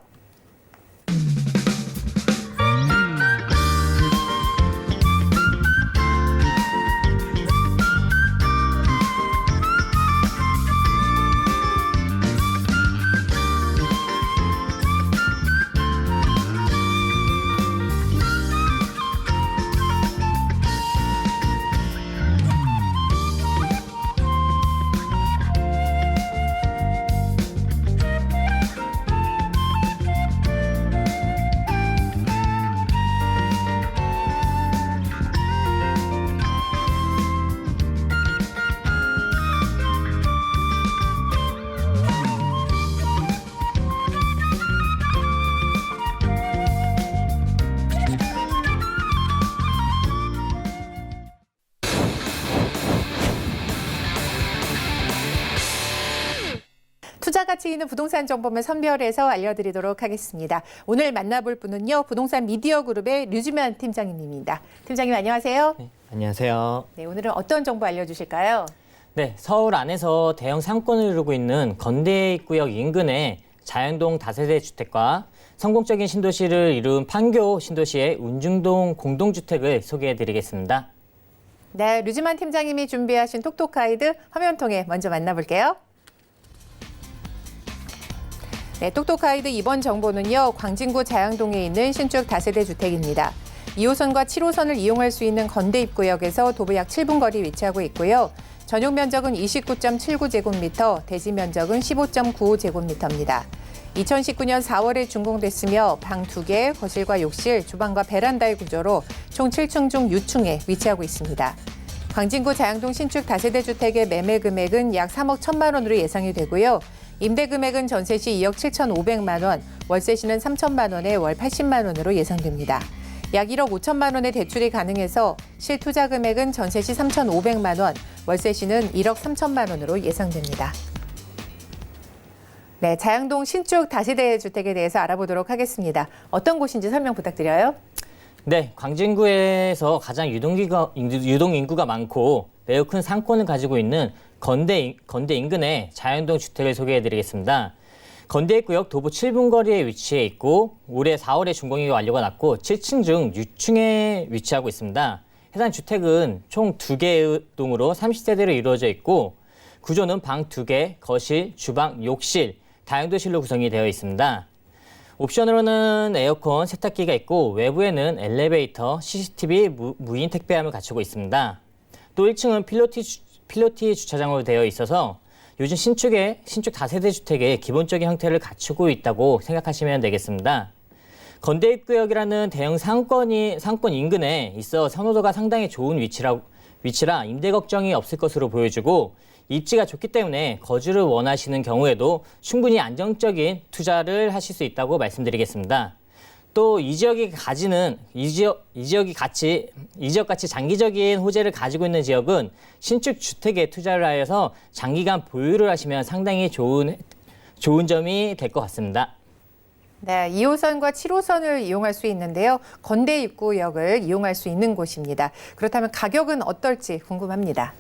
투자 가치 있는 부동산 정보만 선별해서 알려드리도록 하겠습니다. 오늘 만나볼 분은요, 부동산 미디어 그룹의 류지만 팀장님입니다. 팀장님 안녕하세요. 네, 안녕하세요. 네, 오늘은 어떤 정보 알려주실까요? 네, 서울 안에서 대형 상권을 이루고 있는 건대구역 인근의 자연동 다세대 주택과 성공적인 신도시를 이룬 판교 신도시의 운중동 공동주택을 소개해드리겠습니다. 네, 류지만 팀장님이 준비하신 톡톡 가이드 화면 통해 먼저 만나볼게요. 네, 톡톡 가이드 이번 정보는요, 광진구 자양동에 있는 신축 다세대 주택입니다. 2호선과 7호선을 이용할 수 있는 건대입구역에서 도보 약 7분 거리 위치하고 있고요. 전용 면적은 29.79제곱미터, 대지 면적은 15.95제곱미터입니다. 2019년 4월에 준공됐으며 방 2개, 거실과 욕실, 주방과 베란다의 구조로 총 7층 중 6층에 위치하고 있습니다. 광진구 자양동 신축 다세대 주택의 매매 금액은 약 3억 1천만 원으로 예상이 되고요. 임대 금액은 전세 시 2억 7,500만 원, 월세 시는 3천만 원에 월 80만 원으로 예상됩니다. 약 1억 5천만 원의 대출이 가능해서 실투자 금액은 전세 시 3,500만 원, 월세 시는 1억 3천만 원으로 예상됩니다. 네, 자양동 신축 다세대 주택에 대해서 알아보도록 하겠습니다. 어떤 곳인지 설명 부탁드려요. 네, 광진구에서 가장 유동인구가 많고 매우 큰 상권을 가지고 있는 건대 인근의 자연동 주택을 소개해드리겠습니다. 건대구역 도보 7분 거리에 위치해 있고 올해 4월에 준공이 완료가 났고 7층 중 6층에 위치하고 있습니다. 해당 주택은 총 2개의 동으로 30세대로 이루어져 있고 구조는 방 2개, 거실, 주방, 욕실, 다용도실로 구성이 되어 있습니다. 옵션으로는 에어컨, 세탁기가 있고 외부에는 엘리베이터, CCTV, 무인 택배함을 갖추고 있습니다. 또 1층은 필로티 주차장으로 되어 있어서 요즘 신축 다세대 주택의 기본적인 형태를 갖추고 있다고 생각하시면 되겠습니다. 건대입구역이라는 대형 상권 인근에 있어 선호도가 상당히 좋은 위치라 임대 걱정이 없을 것으로 보여지고 입지가 좋기 때문에 거주를 원하시는 경우에도 충분히 안정적인 투자를 하실 수 있다고 말씀드리겠습니다. 또 이 지역이 같이 장기적인 호재를 가지고 있는 지역은 신축 주택에 투자를 하여서 장기간 보유를 하시면 상당히 좋은 점이 될 것 같습니다. 네, 2호선과 7호선을 이용할 수 있는데요. 건대입구역을 이용할 수 있는 곳입니다. 그렇다면 가격은 어떨지 궁금합니다.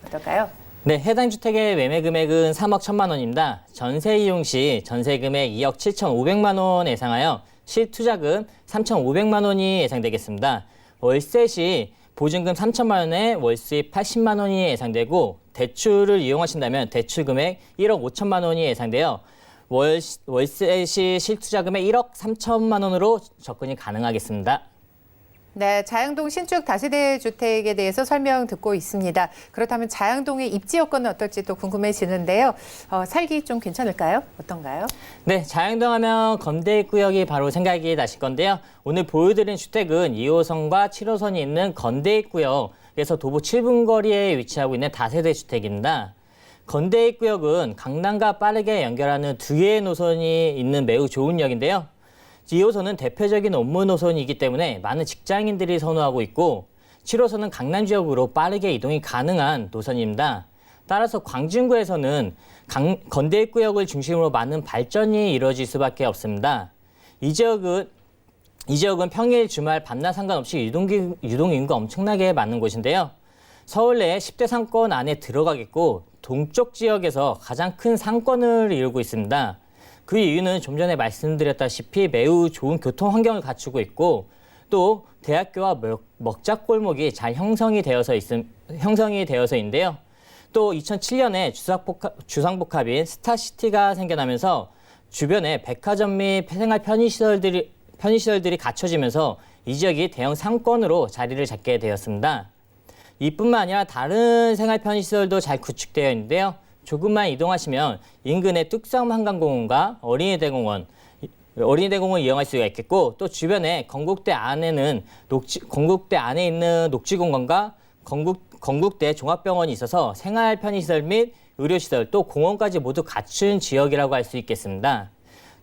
어떨까요? 네, 해당 주택의 매매 금액은 3억 1천만 원입니다. 전세 이용 시 전세 금액 2억 7,500만 원 예상하여 실투자금 3,500만 원이 예상되겠습니다. 월세 시 보증금 3천만 원에 월수입 80만 원이 예상되고 대출을 이용하신다면 대출 금액 1억 5천만 원이 예상되어 월세 시 실투자금의 1억 3천만 원으로 접근이 가능하겠습니다. 네, 자양동 신축 다세대 주택에 대해서 설명 듣고 있습니다. 그렇다면 자양동의 입지 여건은 어떨지 또 궁금해지는데요. 살기 좀 괜찮을까요? 어떤가요? 네, 자양동 하면 건대입구역이 바로 생각이 나실 건데요. 오늘 보여드린 주택은 2호선과 7호선이 있는 건대입구역에서 도보 7분 거리에 위치하고 있는 다세대 주택입니다. 건대입구역은 강남과 빠르게 연결하는 2개의 노선이 있는 매우 좋은 역인데요. 2호선은 대표적인 업무 노선이기 때문에 많은 직장인들이 선호하고 있고 7호선은 강남 지역으로 빠르게 이동이 가능한 노선입니다. 따라서 광진구에서는 건대입구역을 중심으로 많은 발전이 이루어질 수밖에 없습니다. 이 지역은 평일, 주말, 밤낮 상관없이 유동인구가 엄청나게 많은 곳인데요. 서울 내 10대 상권 안에 들어가겠고 동쪽 지역에서 가장 큰 상권을 이루고 있습니다. 그 이유는 좀 전에 말씀드렸다시피 매우 좋은 교통 환경을 갖추고 있고 또 대학교와 먹자골목이 잘 형성이 되어서인데요. 또 2007년에 주상복합인 스타시티가 생겨나면서 주변에 백화점 및 생활 편의시설들이 갖춰지면서 이 지역이 대형 상권으로 자리를 잡게 되었습니다. 이뿐만 아니라 다른 생활 편의시설도 잘 구축되어 있는데요. 조금만 이동하시면 인근의 뚝섬 한강공원과 어린이대공원 이용할 수가 있겠고 또 주변에 건국대 안에 있는 녹지공원과 건국대 종합병원이 있어서 생활 편의시설 및 의료시설 또 공원까지 모두 갖춘 지역이라고 할 수 있겠습니다.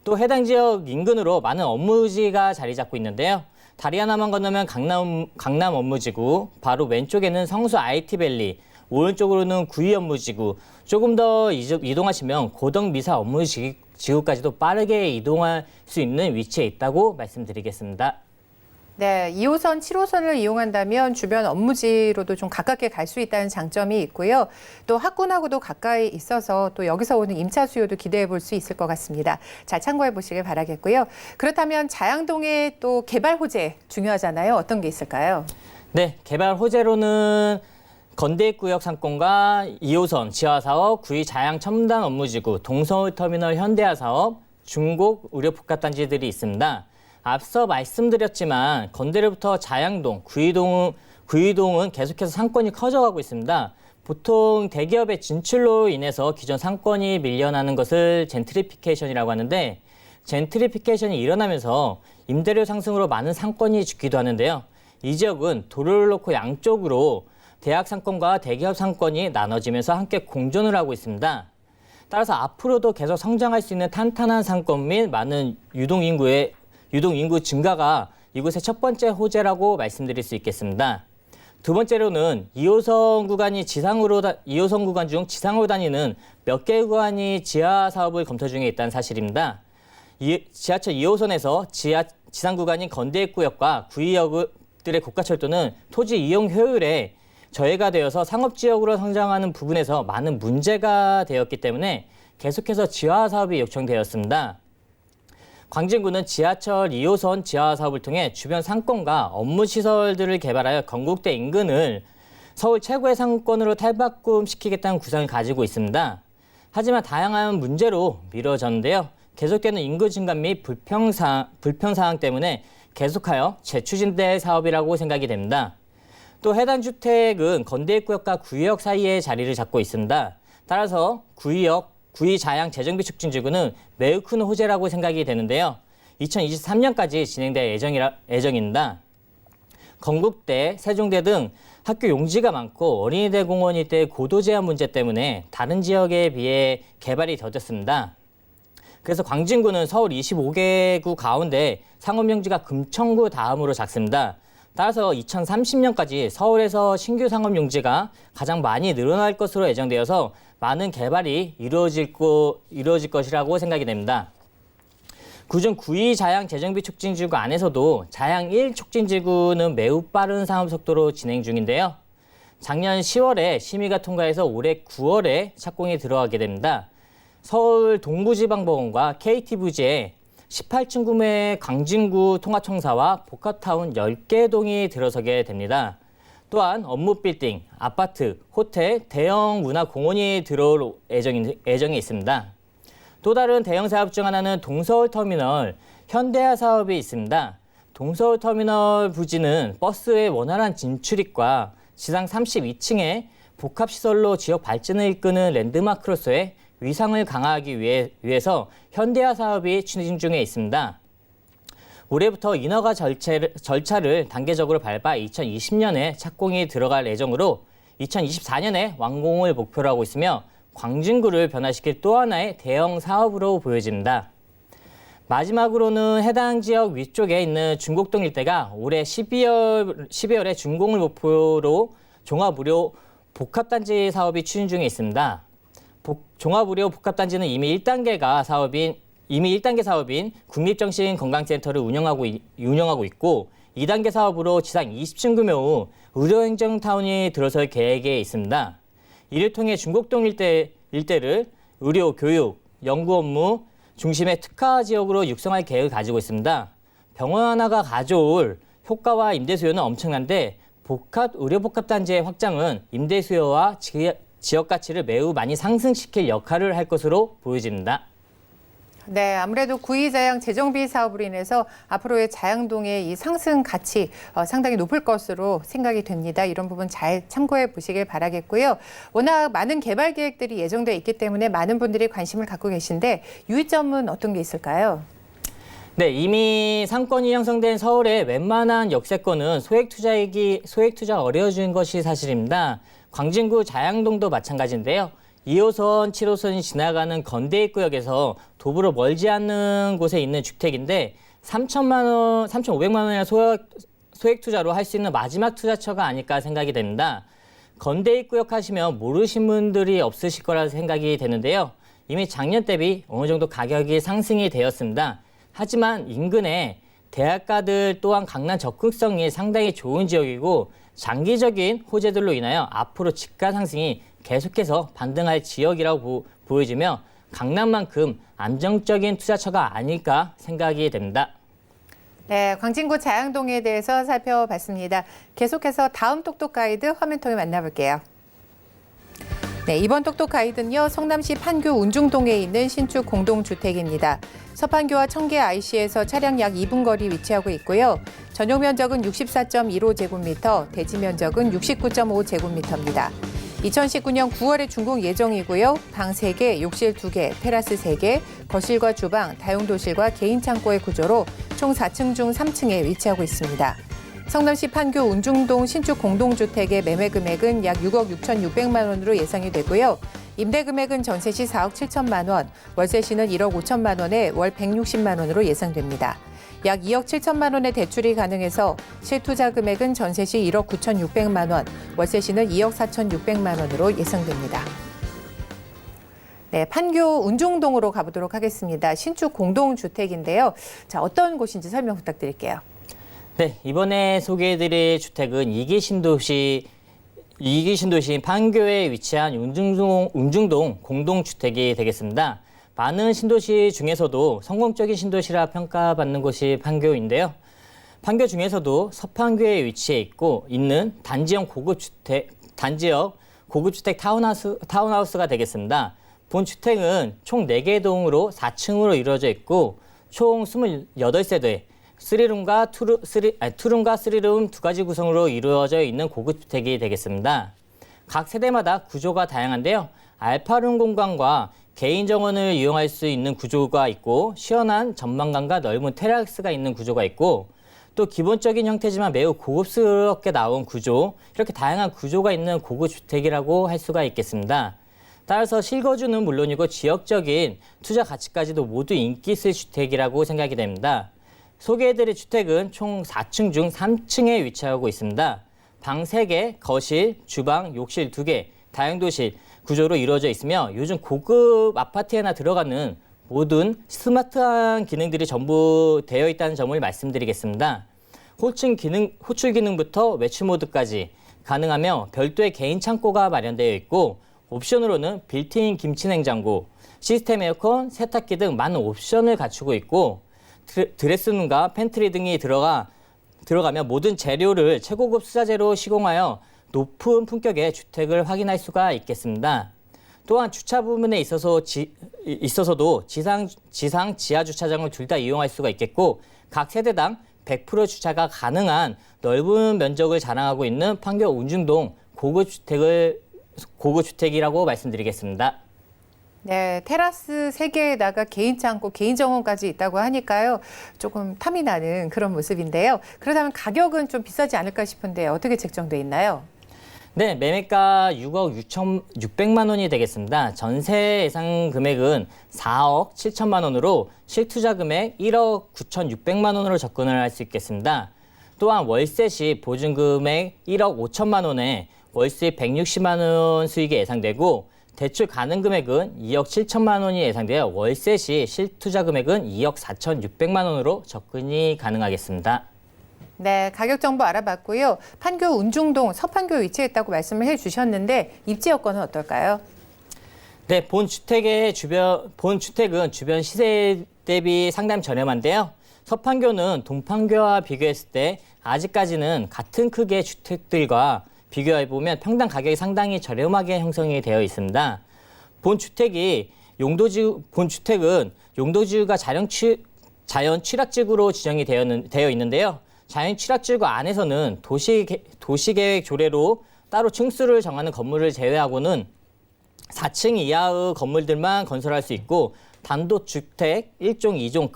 또 해당 지역 인근으로 많은 업무지가 자리 잡고 있는데요. 다리 하나만 건너면 강남 업무지구, 바로 왼쪽에는 성수 IT밸리, 오른쪽으로는 구의 업무지구, 조금 더 이동하시면 고덕미사 업무지구까지도 빠르게 이동할 수 있는 위치에 있다고 말씀드리겠습니다. 네, 2호선, 7호선을 이용한다면 주변 업무지로도 좀 가깝게 갈 수 있다는 장점이 있고요. 또 학군하고도 가까이 있어서 또 여기서 오는 임차 수요도 기대해 볼 수 있을 것 같습니다. 잘 참고해 보시길 바라겠고요. 그렇다면 자양동의 또 개발 호재 중요하잖아요. 어떤 게 있을까요? 네, 개발 호재로는 건대구역 상권과 2호선 지하사업, 구의 자양 첨단 업무지구, 동서울터미널 현대화 사업, 중곡 의료복합단지들이 있습니다. 앞서 말씀드렸지만 건대로부터 자양동, 구의동은 계속해서 상권이 커져가고 있습니다. 보통 대기업의 진출로 인해서 기존 상권이 밀려나는 것을 젠트리피케이션이라고 하는데, 젠트리피케이션이 일어나면서 임대료 상승으로 많은 상권이 죽기도 하는데요. 이 지역은 도로를 놓고 양쪽으로 대학 상권과 대기업 상권이 나눠지면서 함께 공존을 하고 있습니다. 따라서 앞으로도 계속 성장할 수 있는 탄탄한 상권 및 많은 유동인구 증가가 이곳의 첫 번째 호재라고 말씀드릴 수 있겠습니다. 두 번째로는 2호선 구간 중 지상으로 다니는 몇 개 구간이 지하 사업을 검토 중에 있다는 사실입니다. 지하철 2호선에서 지상 구간인 건대입구역과 구의역들의 고가철도는 토지 이용 효율에 저해가 되어서 상업지역으로 성장하는 부분에서 많은 문제가 되었기 때문에 계속해서 지하 사업이 요청되었습니다. 광진구는 지하철 2호선 지하 사업을 통해 주변 상권과 업무 시설들을 개발하여 건국대 인근을 서울 최고의 상권으로 탈바꿈시키겠다는 구상을 가지고 있습니다. 하지만 다양한 문제로 미뤄졌는데요. 계속되는 인구 증가 및 불평 사항 때문에 계속하여 재추진될 사업이라고 생각이 됩니다. 또 해당 주택은 건대입구역과 구의역 사이에 자리를 잡고 있습니다. 따라서 구의 자양 재정비 촉진지구는 매우 큰 호재라고 생각이 되는데요. 2023년까지 진행될 예정입니다. 건국대, 세종대 등 학교 용지가 많고 어린이대 공원 일대의 고도 제한 문제 때문에 다른 지역에 비해 개발이 더뎠습니다. 그래서 광진구는 서울 25개구 가운데 상업용지가 금천구 다음으로 작습니다. 따라서 2030년까지 서울에서 신규 상업용지가 가장 많이 늘어날 것으로 예정되어서 많은 개발이 이루어질 것이라고 생각이 됩니다. 그중 구의 자양 재정비 촉진지구 안에서도 자양 1 촉진지구는 매우 빠른 사업 속도로 진행 중인데요. 작년 10월에 심의가 통과해서 올해 9월에 착공이 들어가게 됩니다. 서울 동부지방법원과 KT부지에 18층 구매 광진구 통합청사와 복합타운 10개 동이 들어서게 됩니다. 또한 업무빌딩, 아파트, 호텔, 대형 문화공원이 들어올 예정이 있습니다. 또 다른 대형 사업 중 하나는 동서울터미널 현대화 사업이 있습니다. 동서울터미널 부지는 버스의 원활한 진출입과 지상 32층의 복합시설로 지역 발전을 이끄는 랜드마크로서의 위상을 강화하기 위해서 현대화 사업이 추진 중에 있습니다. 올해부터 인허가 절차를 단계적으로 밟아 2020년에 착공이 들어갈 예정으로 2024년에 완공을 목표로 하고 있으며 광진구를 변화시킬 또 하나의 대형 사업으로 보여집니다. 마지막으로는 해당 지역 위쪽에 있는 중곡동 일대가 올해 12월에 준공을 목표로 종합의료 복합단지 사업이 추진 중에 있습니다. 종합의료 복합단지는 이미 1단계 사업인 국립정신건강센터를 운영하고 있고 2단계 사업으로 지상 20층 규모 후 의료행정타운이 들어설 계획에 있습니다. 이를 통해 중곡동 일대를 의료, 교육, 연구 업무 중심의 특화 지역으로 육성할 계획을 가지고 있습니다. 병원 하나가 가져올 효과와 임대 수요는 엄청난데 의료복합단지의 확장은 임대 수요와 지역 가치를 매우 많이 상승시킬 역할을 할 것으로 보여집니다. 네, 아무래도 구의자양 재정비 사업으로 인해서 앞으로의 자양동의 이 상승 가치 상당히 높을 것으로 생각이 됩니다. 이런 부분 잘 참고해 보시길 바라겠고요. 워낙 많은 개발 계획들이 예정되어 있기 때문에 많은 분들이 관심을 갖고 계신데 유의점은 어떤 게 있을까요? 네, 이미 상권이 형성된 서울의 웬만한 역세권은 소액투자 어려워진 것이 사실입니다. 광진구 자양동도 마찬가지인데요. 2호선, 7호선이 지나가는 건대입구역에서 도보로 멀지 않는 곳에 있는 주택인데 3,500만 원이나 소액 투자로 할 수 있는 마지막 투자처가 아닐까 생각이 됩니다. 건대 입구역 하시면 모르신 분들이 없으실 거라 생각이 되는데요. 이미 작년 대비 어느 정도 가격이 상승이 되었습니다. 하지만 인근에 대학가들 또한 강남 접근성이 상당히 좋은 지역이고 장기적인 호재들로 인하여 앞으로 집가 상승이 계속해서 반등할 지역이라고 보여지며 강남만큼 안정적인 투자처가 아닐까 생각이 됩니다. 네, 광진구 자양동에 대해서 살펴봤습니다. 계속해서 다음 똑똑 가이드 화면 통해 만나볼게요. 네, 이번 똑똑 가이드는요, 성남시 판교 운중동에 있는 신축 공동주택입니다. 서판교와 청계 IC에서 차량 약 2분 거리 위치하고 있고요. 전용 면적은 64.15제곱미터, 대지 면적은 69.5제곱미터입니다. 2019년 9월에 준공 예정이고요. 방 3개, 욕실 2개, 테라스 3개, 거실과 주방, 다용도실과 개인 창고의 구조로 총 4층 중 3층에 위치하고 있습니다. 성남시 판교 운중동 신축 공동주택의 매매 금액은 약 6억 6,600만 원으로 예상이 되고요. 임대 금액은 전세 시 4억 7천만 원, 월세 시는 1억 5천만 원에 월 160만 원으로 예상됩니다. 약 2억 7천만 원의 대출이 가능해서 실투자 금액은 전세 시 1억 9,600만 원, 월세 시는 2억 4,600만 원으로 예상됩니다. 네, 판교 운중동으로 가보도록 하겠습니다. 신축 공동주택인데요. 자, 어떤 곳인지 설명 부탁드릴게요. 네, 이번에 소개해드릴 주택은 2기 신도시인 판교에 위치한 운중동 공동주택이 되겠습니다. 많은 신도시 중에서도 성공적인 신도시라 평가받는 곳이 판교인데요. 판교 중에서도 서판교에 위치해 있는 단지형 고급주택 타운하우스가 되겠습니다. 본 주택은 총 4개 동으로 4층으로 이루어져 있고 총 28세대, 3룸과 3룸 2가지 구성으로 이루어져 있는 고급주택이 되겠습니다. 각 세대마다 구조가 다양한데요. 알파룸 공간과 개인 정원을 이용할 수 있는 구조가 있고 시원한 전망감과 넓은 테라스가 있는 구조가 있고 또 기본적인 형태지만 매우 고급스럽게 나온 구조, 이렇게 다양한 구조가 있는 고급주택이라고 할 수가 있겠습니다. 따라서 실거주는 물론이고 지역적인 투자 가치까지도 모두 인기 있을 주택이라고 생각이 됩니다. 소개해드릴 주택은 총 4층 중 3층에 위치하고 있습니다. 방 3개, 거실, 주방, 욕실 2개, 다용도실 구조로 이루어져 있으며 요즘 고급 아파트에나 들어가는 모든 스마트한 기능들이 전부 되어 있다는 점을 말씀드리겠습니다. 호출 기능부터 외출 모드까지 가능하며 별도의 개인 창고가 마련되어 있고 옵션으로는 빌트인 김치 냉장고, 시스템 에어컨, 세탁기 등 많은 옵션을 갖추고 있고 드레스룸과 팬트리 등이 들어가며 모든 재료를 최고급 수자재로 시공하여 높은 품격의 주택을 확인할 수가 있겠습니다. 또한 주차 부분에 있어서도 지상 지하 주차장을 둘 다 이용할 수가 있겠고 각 세대당 100% 주차가 가능한 넓은 면적을 자랑하고 있는 판교 운중동 고급주택이라고 말씀드리겠습니다. 네, 테라스 3개에다가 개인 창고, 개인 정원까지 있다고 하니까요. 조금 탐이 나는 그런 모습인데요. 그렇다면 가격은 좀 비싸지 않을까 싶은데 어떻게 책정돼 있나요? 네, 매매가 6억 6,600만 원이 되겠습니다. 전세 예상 금액은 4억 7천만 원으로 실투자 금액 1억 9,600만 원으로 접근을 할 수 있겠습니다. 또한 월세 시 보증 금액 1억 5천만 원에 월수입 160만 원 수익이 예상되고 대출 가능 금액은 2억 7천만 원이 예상되어 월세 시 실투자 금액은 2억 4,600만 원으로 접근이 가능하겠습니다. 네, 가격 정보 알아봤고요. 판교 운중동 서판교에 위치했다고 말씀을 해주셨는데 입지 여건은 어떨까요? 네, 본 주택은 주변 시세 대비 상당히 저렴한데요. 서판교는 동판교와 비교했을 때 아직까지는 같은 크기의 주택들과 비교해보면 평당 가격이 상당히 저렴하게 형성이 되어 있습니다. 본 주택은 용도지구가 자연 취락지구로 지정이 되어 있는데요. 자연 취락지구 안에서는 도시계획 조례로 따로 층수를 정하는 건물을 제외하고는 4층 이하의 건물들만 건설할 수 있고 단독주택, 1종, 2종,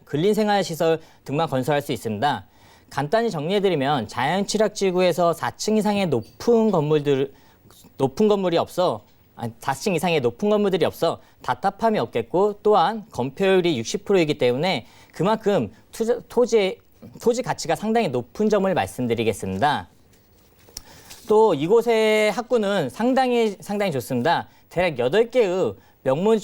근린생활시설 등만 건설할 수 있습니다. 간단히 정리해드리면 자연 취락지구에서 4층 이상의 높은 건물들이 없어 답답함이 없겠고 또한 건폐율이 60%이기 때문에 그만큼 토지 가치가 상당히 높은 점을 말씀드리겠습니다. 또 이곳의 학구는 상당히 좋습니다. 대략 8개의 명문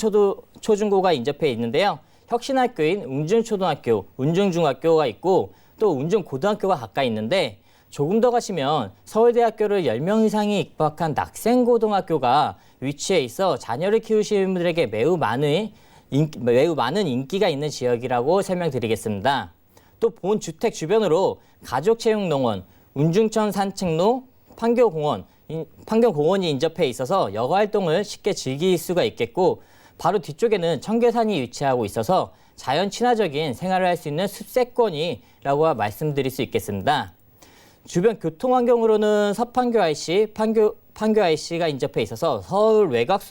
초중고가 인접해 있는데요. 혁신학교인 웅준초등학교, 웅준중학교가 있고 또 웅준고등학교가 가까이 있는데 조금 더 가시면 서울대학교를 10명 이상이 입학한 낙생고등학교가 위치해 있어 자녀를 키우시는 분들에게 매우 많은 인기가 있는 지역이라고 설명드리겠습니다. 또 본 주택 주변으로 가족체육농원, 운중천 산책로, 판교공원이 인접해 있어서 여가활동을 쉽게 즐길 수가 있겠고 바로 뒤쪽에는 청계산이 위치하고 있어서 자연 친화적인 생활을 할 수 있는 습세권이라고 말씀드릴 수 있겠습니다. 주변 교통환경으로는 서판교 IC, 판교 IC가 인접해 있어서 서울 외곽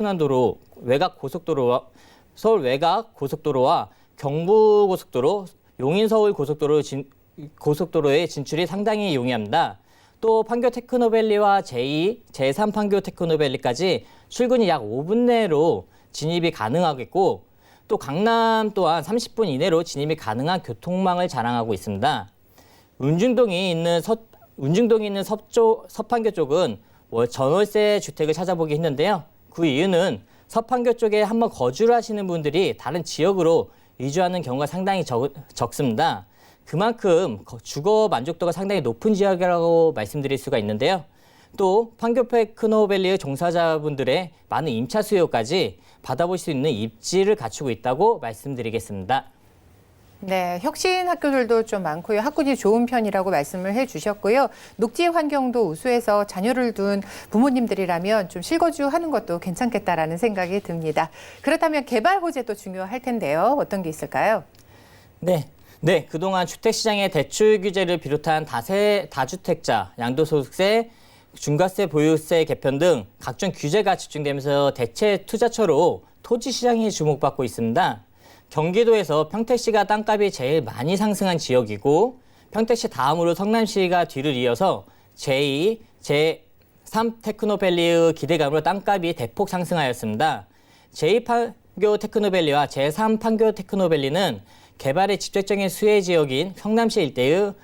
고속도로와 경부고속도로, 용인서울 고속도로의 진출이 상당히 용이합니다. 또 판교 테크노밸리와 제3 판교 테크노밸리까지 출근이 약 5분 내로 진입이 가능하겠고 또 강남 또한 30분 이내로 진입이 가능한 교통망을 자랑하고 있습니다. 운중동이 있는 서판교 쪽은 전월세 주택을 찾아보기 힘든데요. 그 이유는 서판교 쪽에 한번 거주를 하시는 분들이 다른 지역으로 이주하는 경우가 상당히 적습니다. 그만큼 주거 만족도가 상당히 높은 지역이라고 말씀드릴 수가 있는데요. 또 판교 테크노밸리의 종사자분들의 많은 임차 수요까지 받아볼 수 있는 입지를 갖추고 있다고 말씀드리겠습니다. 네, 혁신 학교들도 좀 많고요. 학군이 좋은 편이라고 말씀을 해주셨고요. 녹지 환경도 우수해서 자녀를 둔 부모님들이라면 좀 실거주하는 것도 괜찮겠다라는 생각이 듭니다. 그렇다면 개발 호재도 중요할 텐데요. 어떤 게 있을까요? 네, 그동안 주택시장의 대출 규제를 비롯한 다주택자, 양도소득세, 중과세, 보유세 개편 등 각종 규제가 집중되면서 대체 투자처로 토지시장이 주목받고 있습니다. 경기도에서 평택시가 땅값이 제일 많이 상승한 지역이고 평택시 다음으로 성남시가 뒤를 이어서 제2, 제3 테크노밸리의 기대감으로 땅값이 대폭 상승하였습니다. 제2 판교 테크노밸리와 제3 판교 테크노밸리는 개발의 직접적인 수혜 지역인 성남시 일대는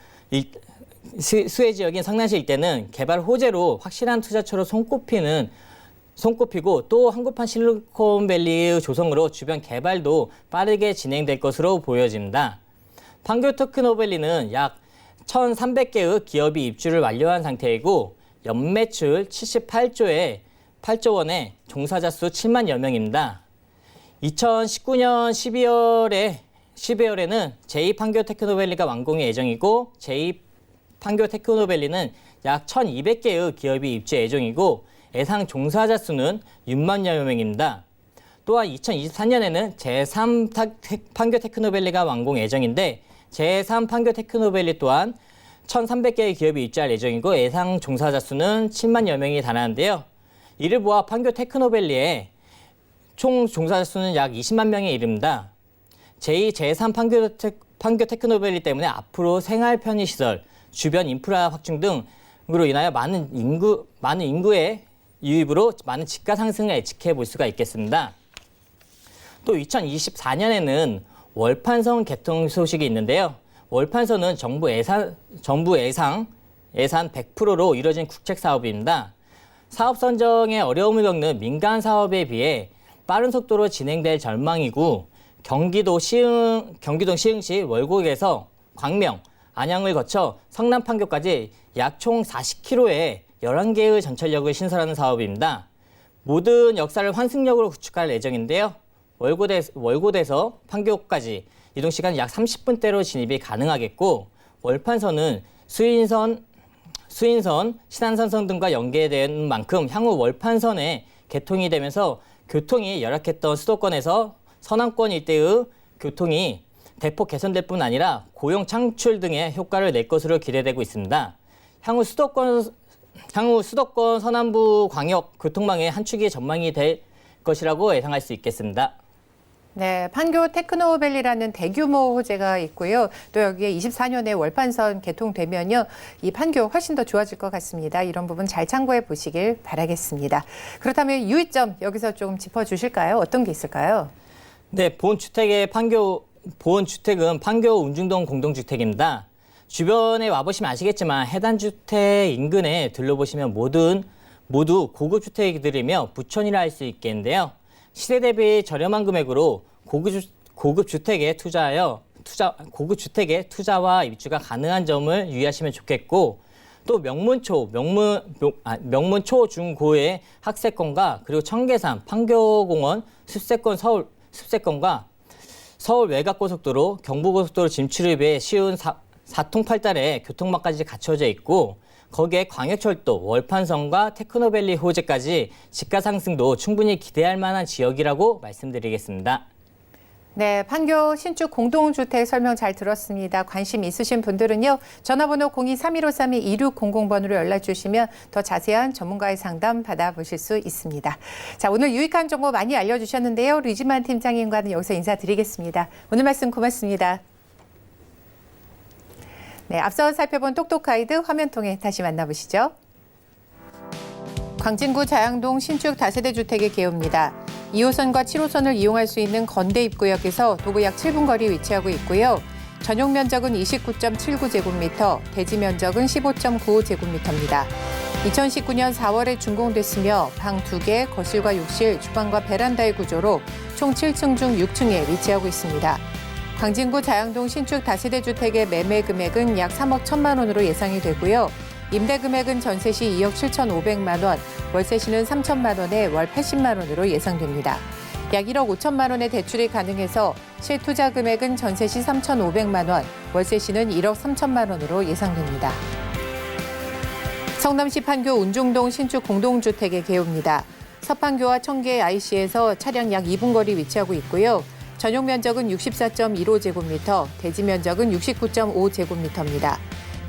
개발 호재로 확실한 투자처로 손꼽히고 또 한국판 실리콘밸리의 조성으로 주변 개발도 빠르게 진행될 것으로 보여집니다. 판교 테크노밸리는 약 1,300개의 기업이 입주를 완료한 상태이고 연매출 78조 원의 종사자 수 7만여 명입니다. 2019년 12월에는 제2 판교 테크노밸리가 완공의 예정이고 제2 판교 테크노밸리는 약 1,200개의 기업이 입주 예정이고 예상 종사자 수는 6만여 명입니다. 또한 2024년에는 제3 판교 테크노밸리가 완공 예정인데 제3 판교 테크노밸리 또한 1,300개의 기업이 입주할 예정이고 예상 종사자 수는 7만여 명이 달하는데요. 이를 보아 판교 테크노밸리의 총 종사자 수는 약 20만 명에 이릅니다. 제2, 제3 판교 테크노밸리 때문에 앞으로 생활 편의시설, 주변 인프라 확충 등으로 인하여 많은 인구의 유입으로 많은 집가 상승을 예측해 볼 수가 있겠습니다. 또 2024년에는 월판선 개통 소식이 있는데요. 월판선은 정부 예산 100%로 이뤄진 국책 사업입니다. 사업 선정에 어려움을 겪는 민간 사업에 비해 빠른 속도로 진행될 전망이고 경기도 시흥시 월곡에서 광명, 안양을 거쳐 성남 판교까지 약 총 40km의 11개의 전철역을 신설하는 사업입니다. 모든 역사를 환승역으로 구축할 예정인데요. 월곶에서 판교까지 이동시간 약 30분대로 진입이 가능하겠고 월판선은 수인선, 신안선선 등과 연계된 만큼 향후 월판선에 개통이 되면서 교통이 열악했던 수도권에서 서남권 일대의 교통이 대폭 개선될 뿐 아니라 고용 창출 등의 효과를 낼 것으로 기대되고 있습니다. 향후 수도권 서남부 광역 교통망의 한 축이 전망이 될 것이라고 예상할 수 있겠습니다. 네, 판교 테크노밸리라는 대규모 호재가 있고요. 또 여기에 24년에 월판선 개통되면요. 이 판교 훨씬 더 좋아질 것 같습니다. 이런 부분 잘 참고해 보시길 바라겠습니다. 그렇다면 유의점 여기서 좀 짚어주실까요? 어떤 게 있을까요? 네, 본 주택은 판교 운중동 공동주택입니다. 주변에 와보시면 아시겠지만 해당 주택 인근에 둘러보시면 모두 고급 주택들이며 부촌이라 할 수 있겠는데요. 시세 대비 저렴한 금액으로 고급 주택에 투자와 입주가 가능한 점을 유의하시면 좋겠고, 또 명문 초, 중, 고의 학세권과 그리고 청계산, 판교공원, 숲세권과 서울 외곽고속도로, 경부고속도로 진출을 위해 쉬운 사통팔달의 교통망까지 갖춰져 있고, 거기에 광역철도, 월판선과 테크노밸리 호재까지 집가 상승도 충분히 기대할 만한 지역이라고 말씀드리겠습니다. 네, 판교 신축 공동주택 설명 잘 들었습니다. 관심 있으신 분들은요, 전화번호 02-3153-2600번으로 연락 주시면 더 자세한 전문가의 상담 받아보실 수 있습니다. 자, 오늘 유익한 정보 많이 알려주셨는데요. 류지만 팀장님과는 여기서 인사드리겠습니다. 오늘 말씀 고맙습니다. 네, 앞서 살펴본 똑똑가이드 화면 통해 다시 만나보시죠. 광진구 자양동 신축 다세대 주택의 개요입니다. 2호선과 7호선을 이용할 수 있는 건대 입구역에서 도보 약 7분 거리 위치하고 있고요. 전용 면적은 29.79제곱미터, 대지 면적은 15.95제곱미터입니다. 2019년 4월에 준공됐으며 방 2개, 거실과 욕실, 주방과 베란다의 구조로 총 7층 중 6층에 위치하고 있습니다. 광진구 자양동 신축 다세대 주택의 매매 금액은 약 3억 1천만 원으로 예상이 되고요. 임대 금액은 전세 시 2억 7,500만 원, 월세 시는 3천만 원에 월 80만 원으로 예상됩니다. 약 1억 5천만 원의 대출이 가능해서 실투자 금액은 전세 시 3,500만 원, 월세 시는 1억 3천만 원으로 예상됩니다. 성남시 판교 운중동 신축 공동주택의 개요입니다. 서판교와 청계 IC에서 차량 약 2분 거리 위치하고 있고요. 전용 면적은 64.15제곱미터, 대지 면적은 69.5제곱미터입니다.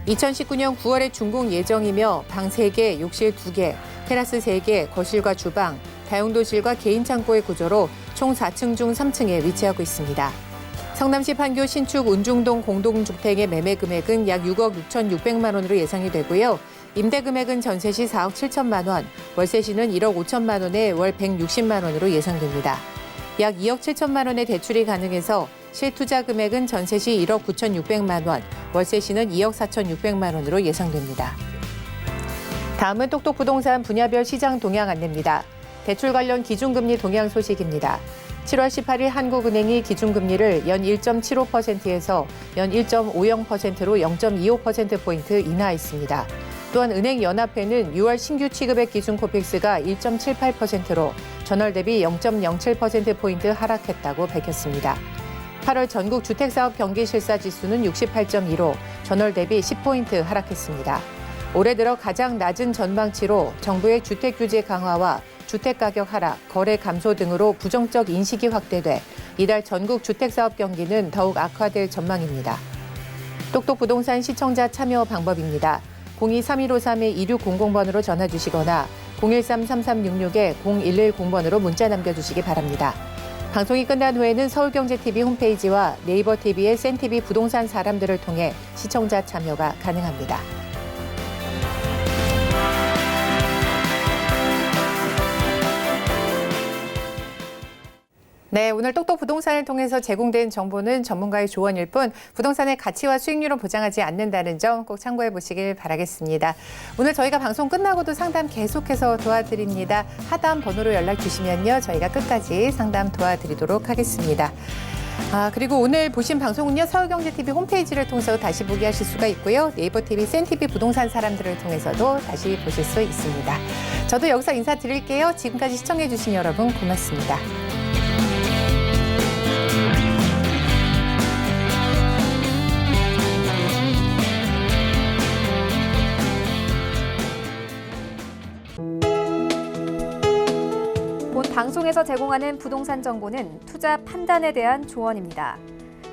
2019년 9월에 준공 예정이며 방 3개, 욕실 2개, 테라스 3개, 거실과 주방, 다용도실과 개인 창고의 구조로 총 4층 중 3층에 위치하고 있습니다. 성남시 판교 신축 운중동 공동주택의 매매 금액은 약 6억 6,600만 원으로 예상이 되고요. 임대 금액은 전세 시 4억 7천만 원, 월세 시는 1억 5천만 원에 월 160만 원으로 예상됩니다. 약 2억 7천만 원의 대출이 가능해서 실투자 금액은 전세 시 1억 9,600만 원, 월세 시는 2억 4,600만 원으로 예상됩니다. 다음은 똑똑부동산 분야별 시장 동향 안내입니다. 대출 관련 기준금리 동향 소식입니다. 7월 18일 한국은행이 기준금리를 연 1.75%에서 연 1.50%로 0.25%포인트 인하했습니다. 또한 은행연합회는 6월 신규 취급액 기준 코픽스가 1.78%로 전월 대비 0.07%포인트 하락했다고 밝혔습니다. 8월 전국 주택사업 경기 실사 지수는 68.2로 전월 대비 10포인트 하락했습니다. 올해 들어 가장 낮은 전망치로 정부의 주택 규제 강화와 주택가격 하락, 거래 감소 등으로 부정적 인식이 확대돼 이달 전국 주택사업 경기는 더욱 악화될 전망입니다. 똑똑부동산 시청자 참여 방법입니다. 02-3153-2600번으로 전화 주시거나 013-3366-0110번으로 문자 남겨주시기 바랍니다. 방송이 끝난 후에는 서울경제TV 홈페이지와 네이버 TV의 센TV 부동산 사람들을 통해 시청자 참여가 가능합니다. 네, 오늘 똑똑 부동산을 통해서 제공된 정보는 전문가의 조언일 뿐 부동산의 가치와 수익률은 보장하지 않는다는 점 꼭 참고해 보시길 바라겠습니다. 오늘 저희가 방송 끝나고도 상담 계속해서 도와드립니다. 하단 번호로 연락 주시면요, 저희가 끝까지 상담 도와드리도록 하겠습니다. 그리고 오늘 보신 방송은요, 서울경제TV 홈페이지를 통해서 다시 보기 하실 수가 있고요. 네이버 TV, 센TV 부동산 사람들을 통해서도 다시 보실 수 있습니다. 저도 여기서 인사드릴게요. 지금까지 시청해 주신 여러분 고맙습니다. 본 방송에서 제공하는 부동산 정보는 투자 판단에 대한 조언입니다.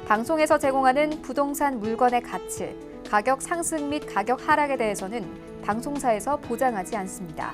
방송에서 제공하는 부동산 물건의 가치, 가격 상승 및 가격 하락에 대해서는 방송사에서 보장하지 않습니다.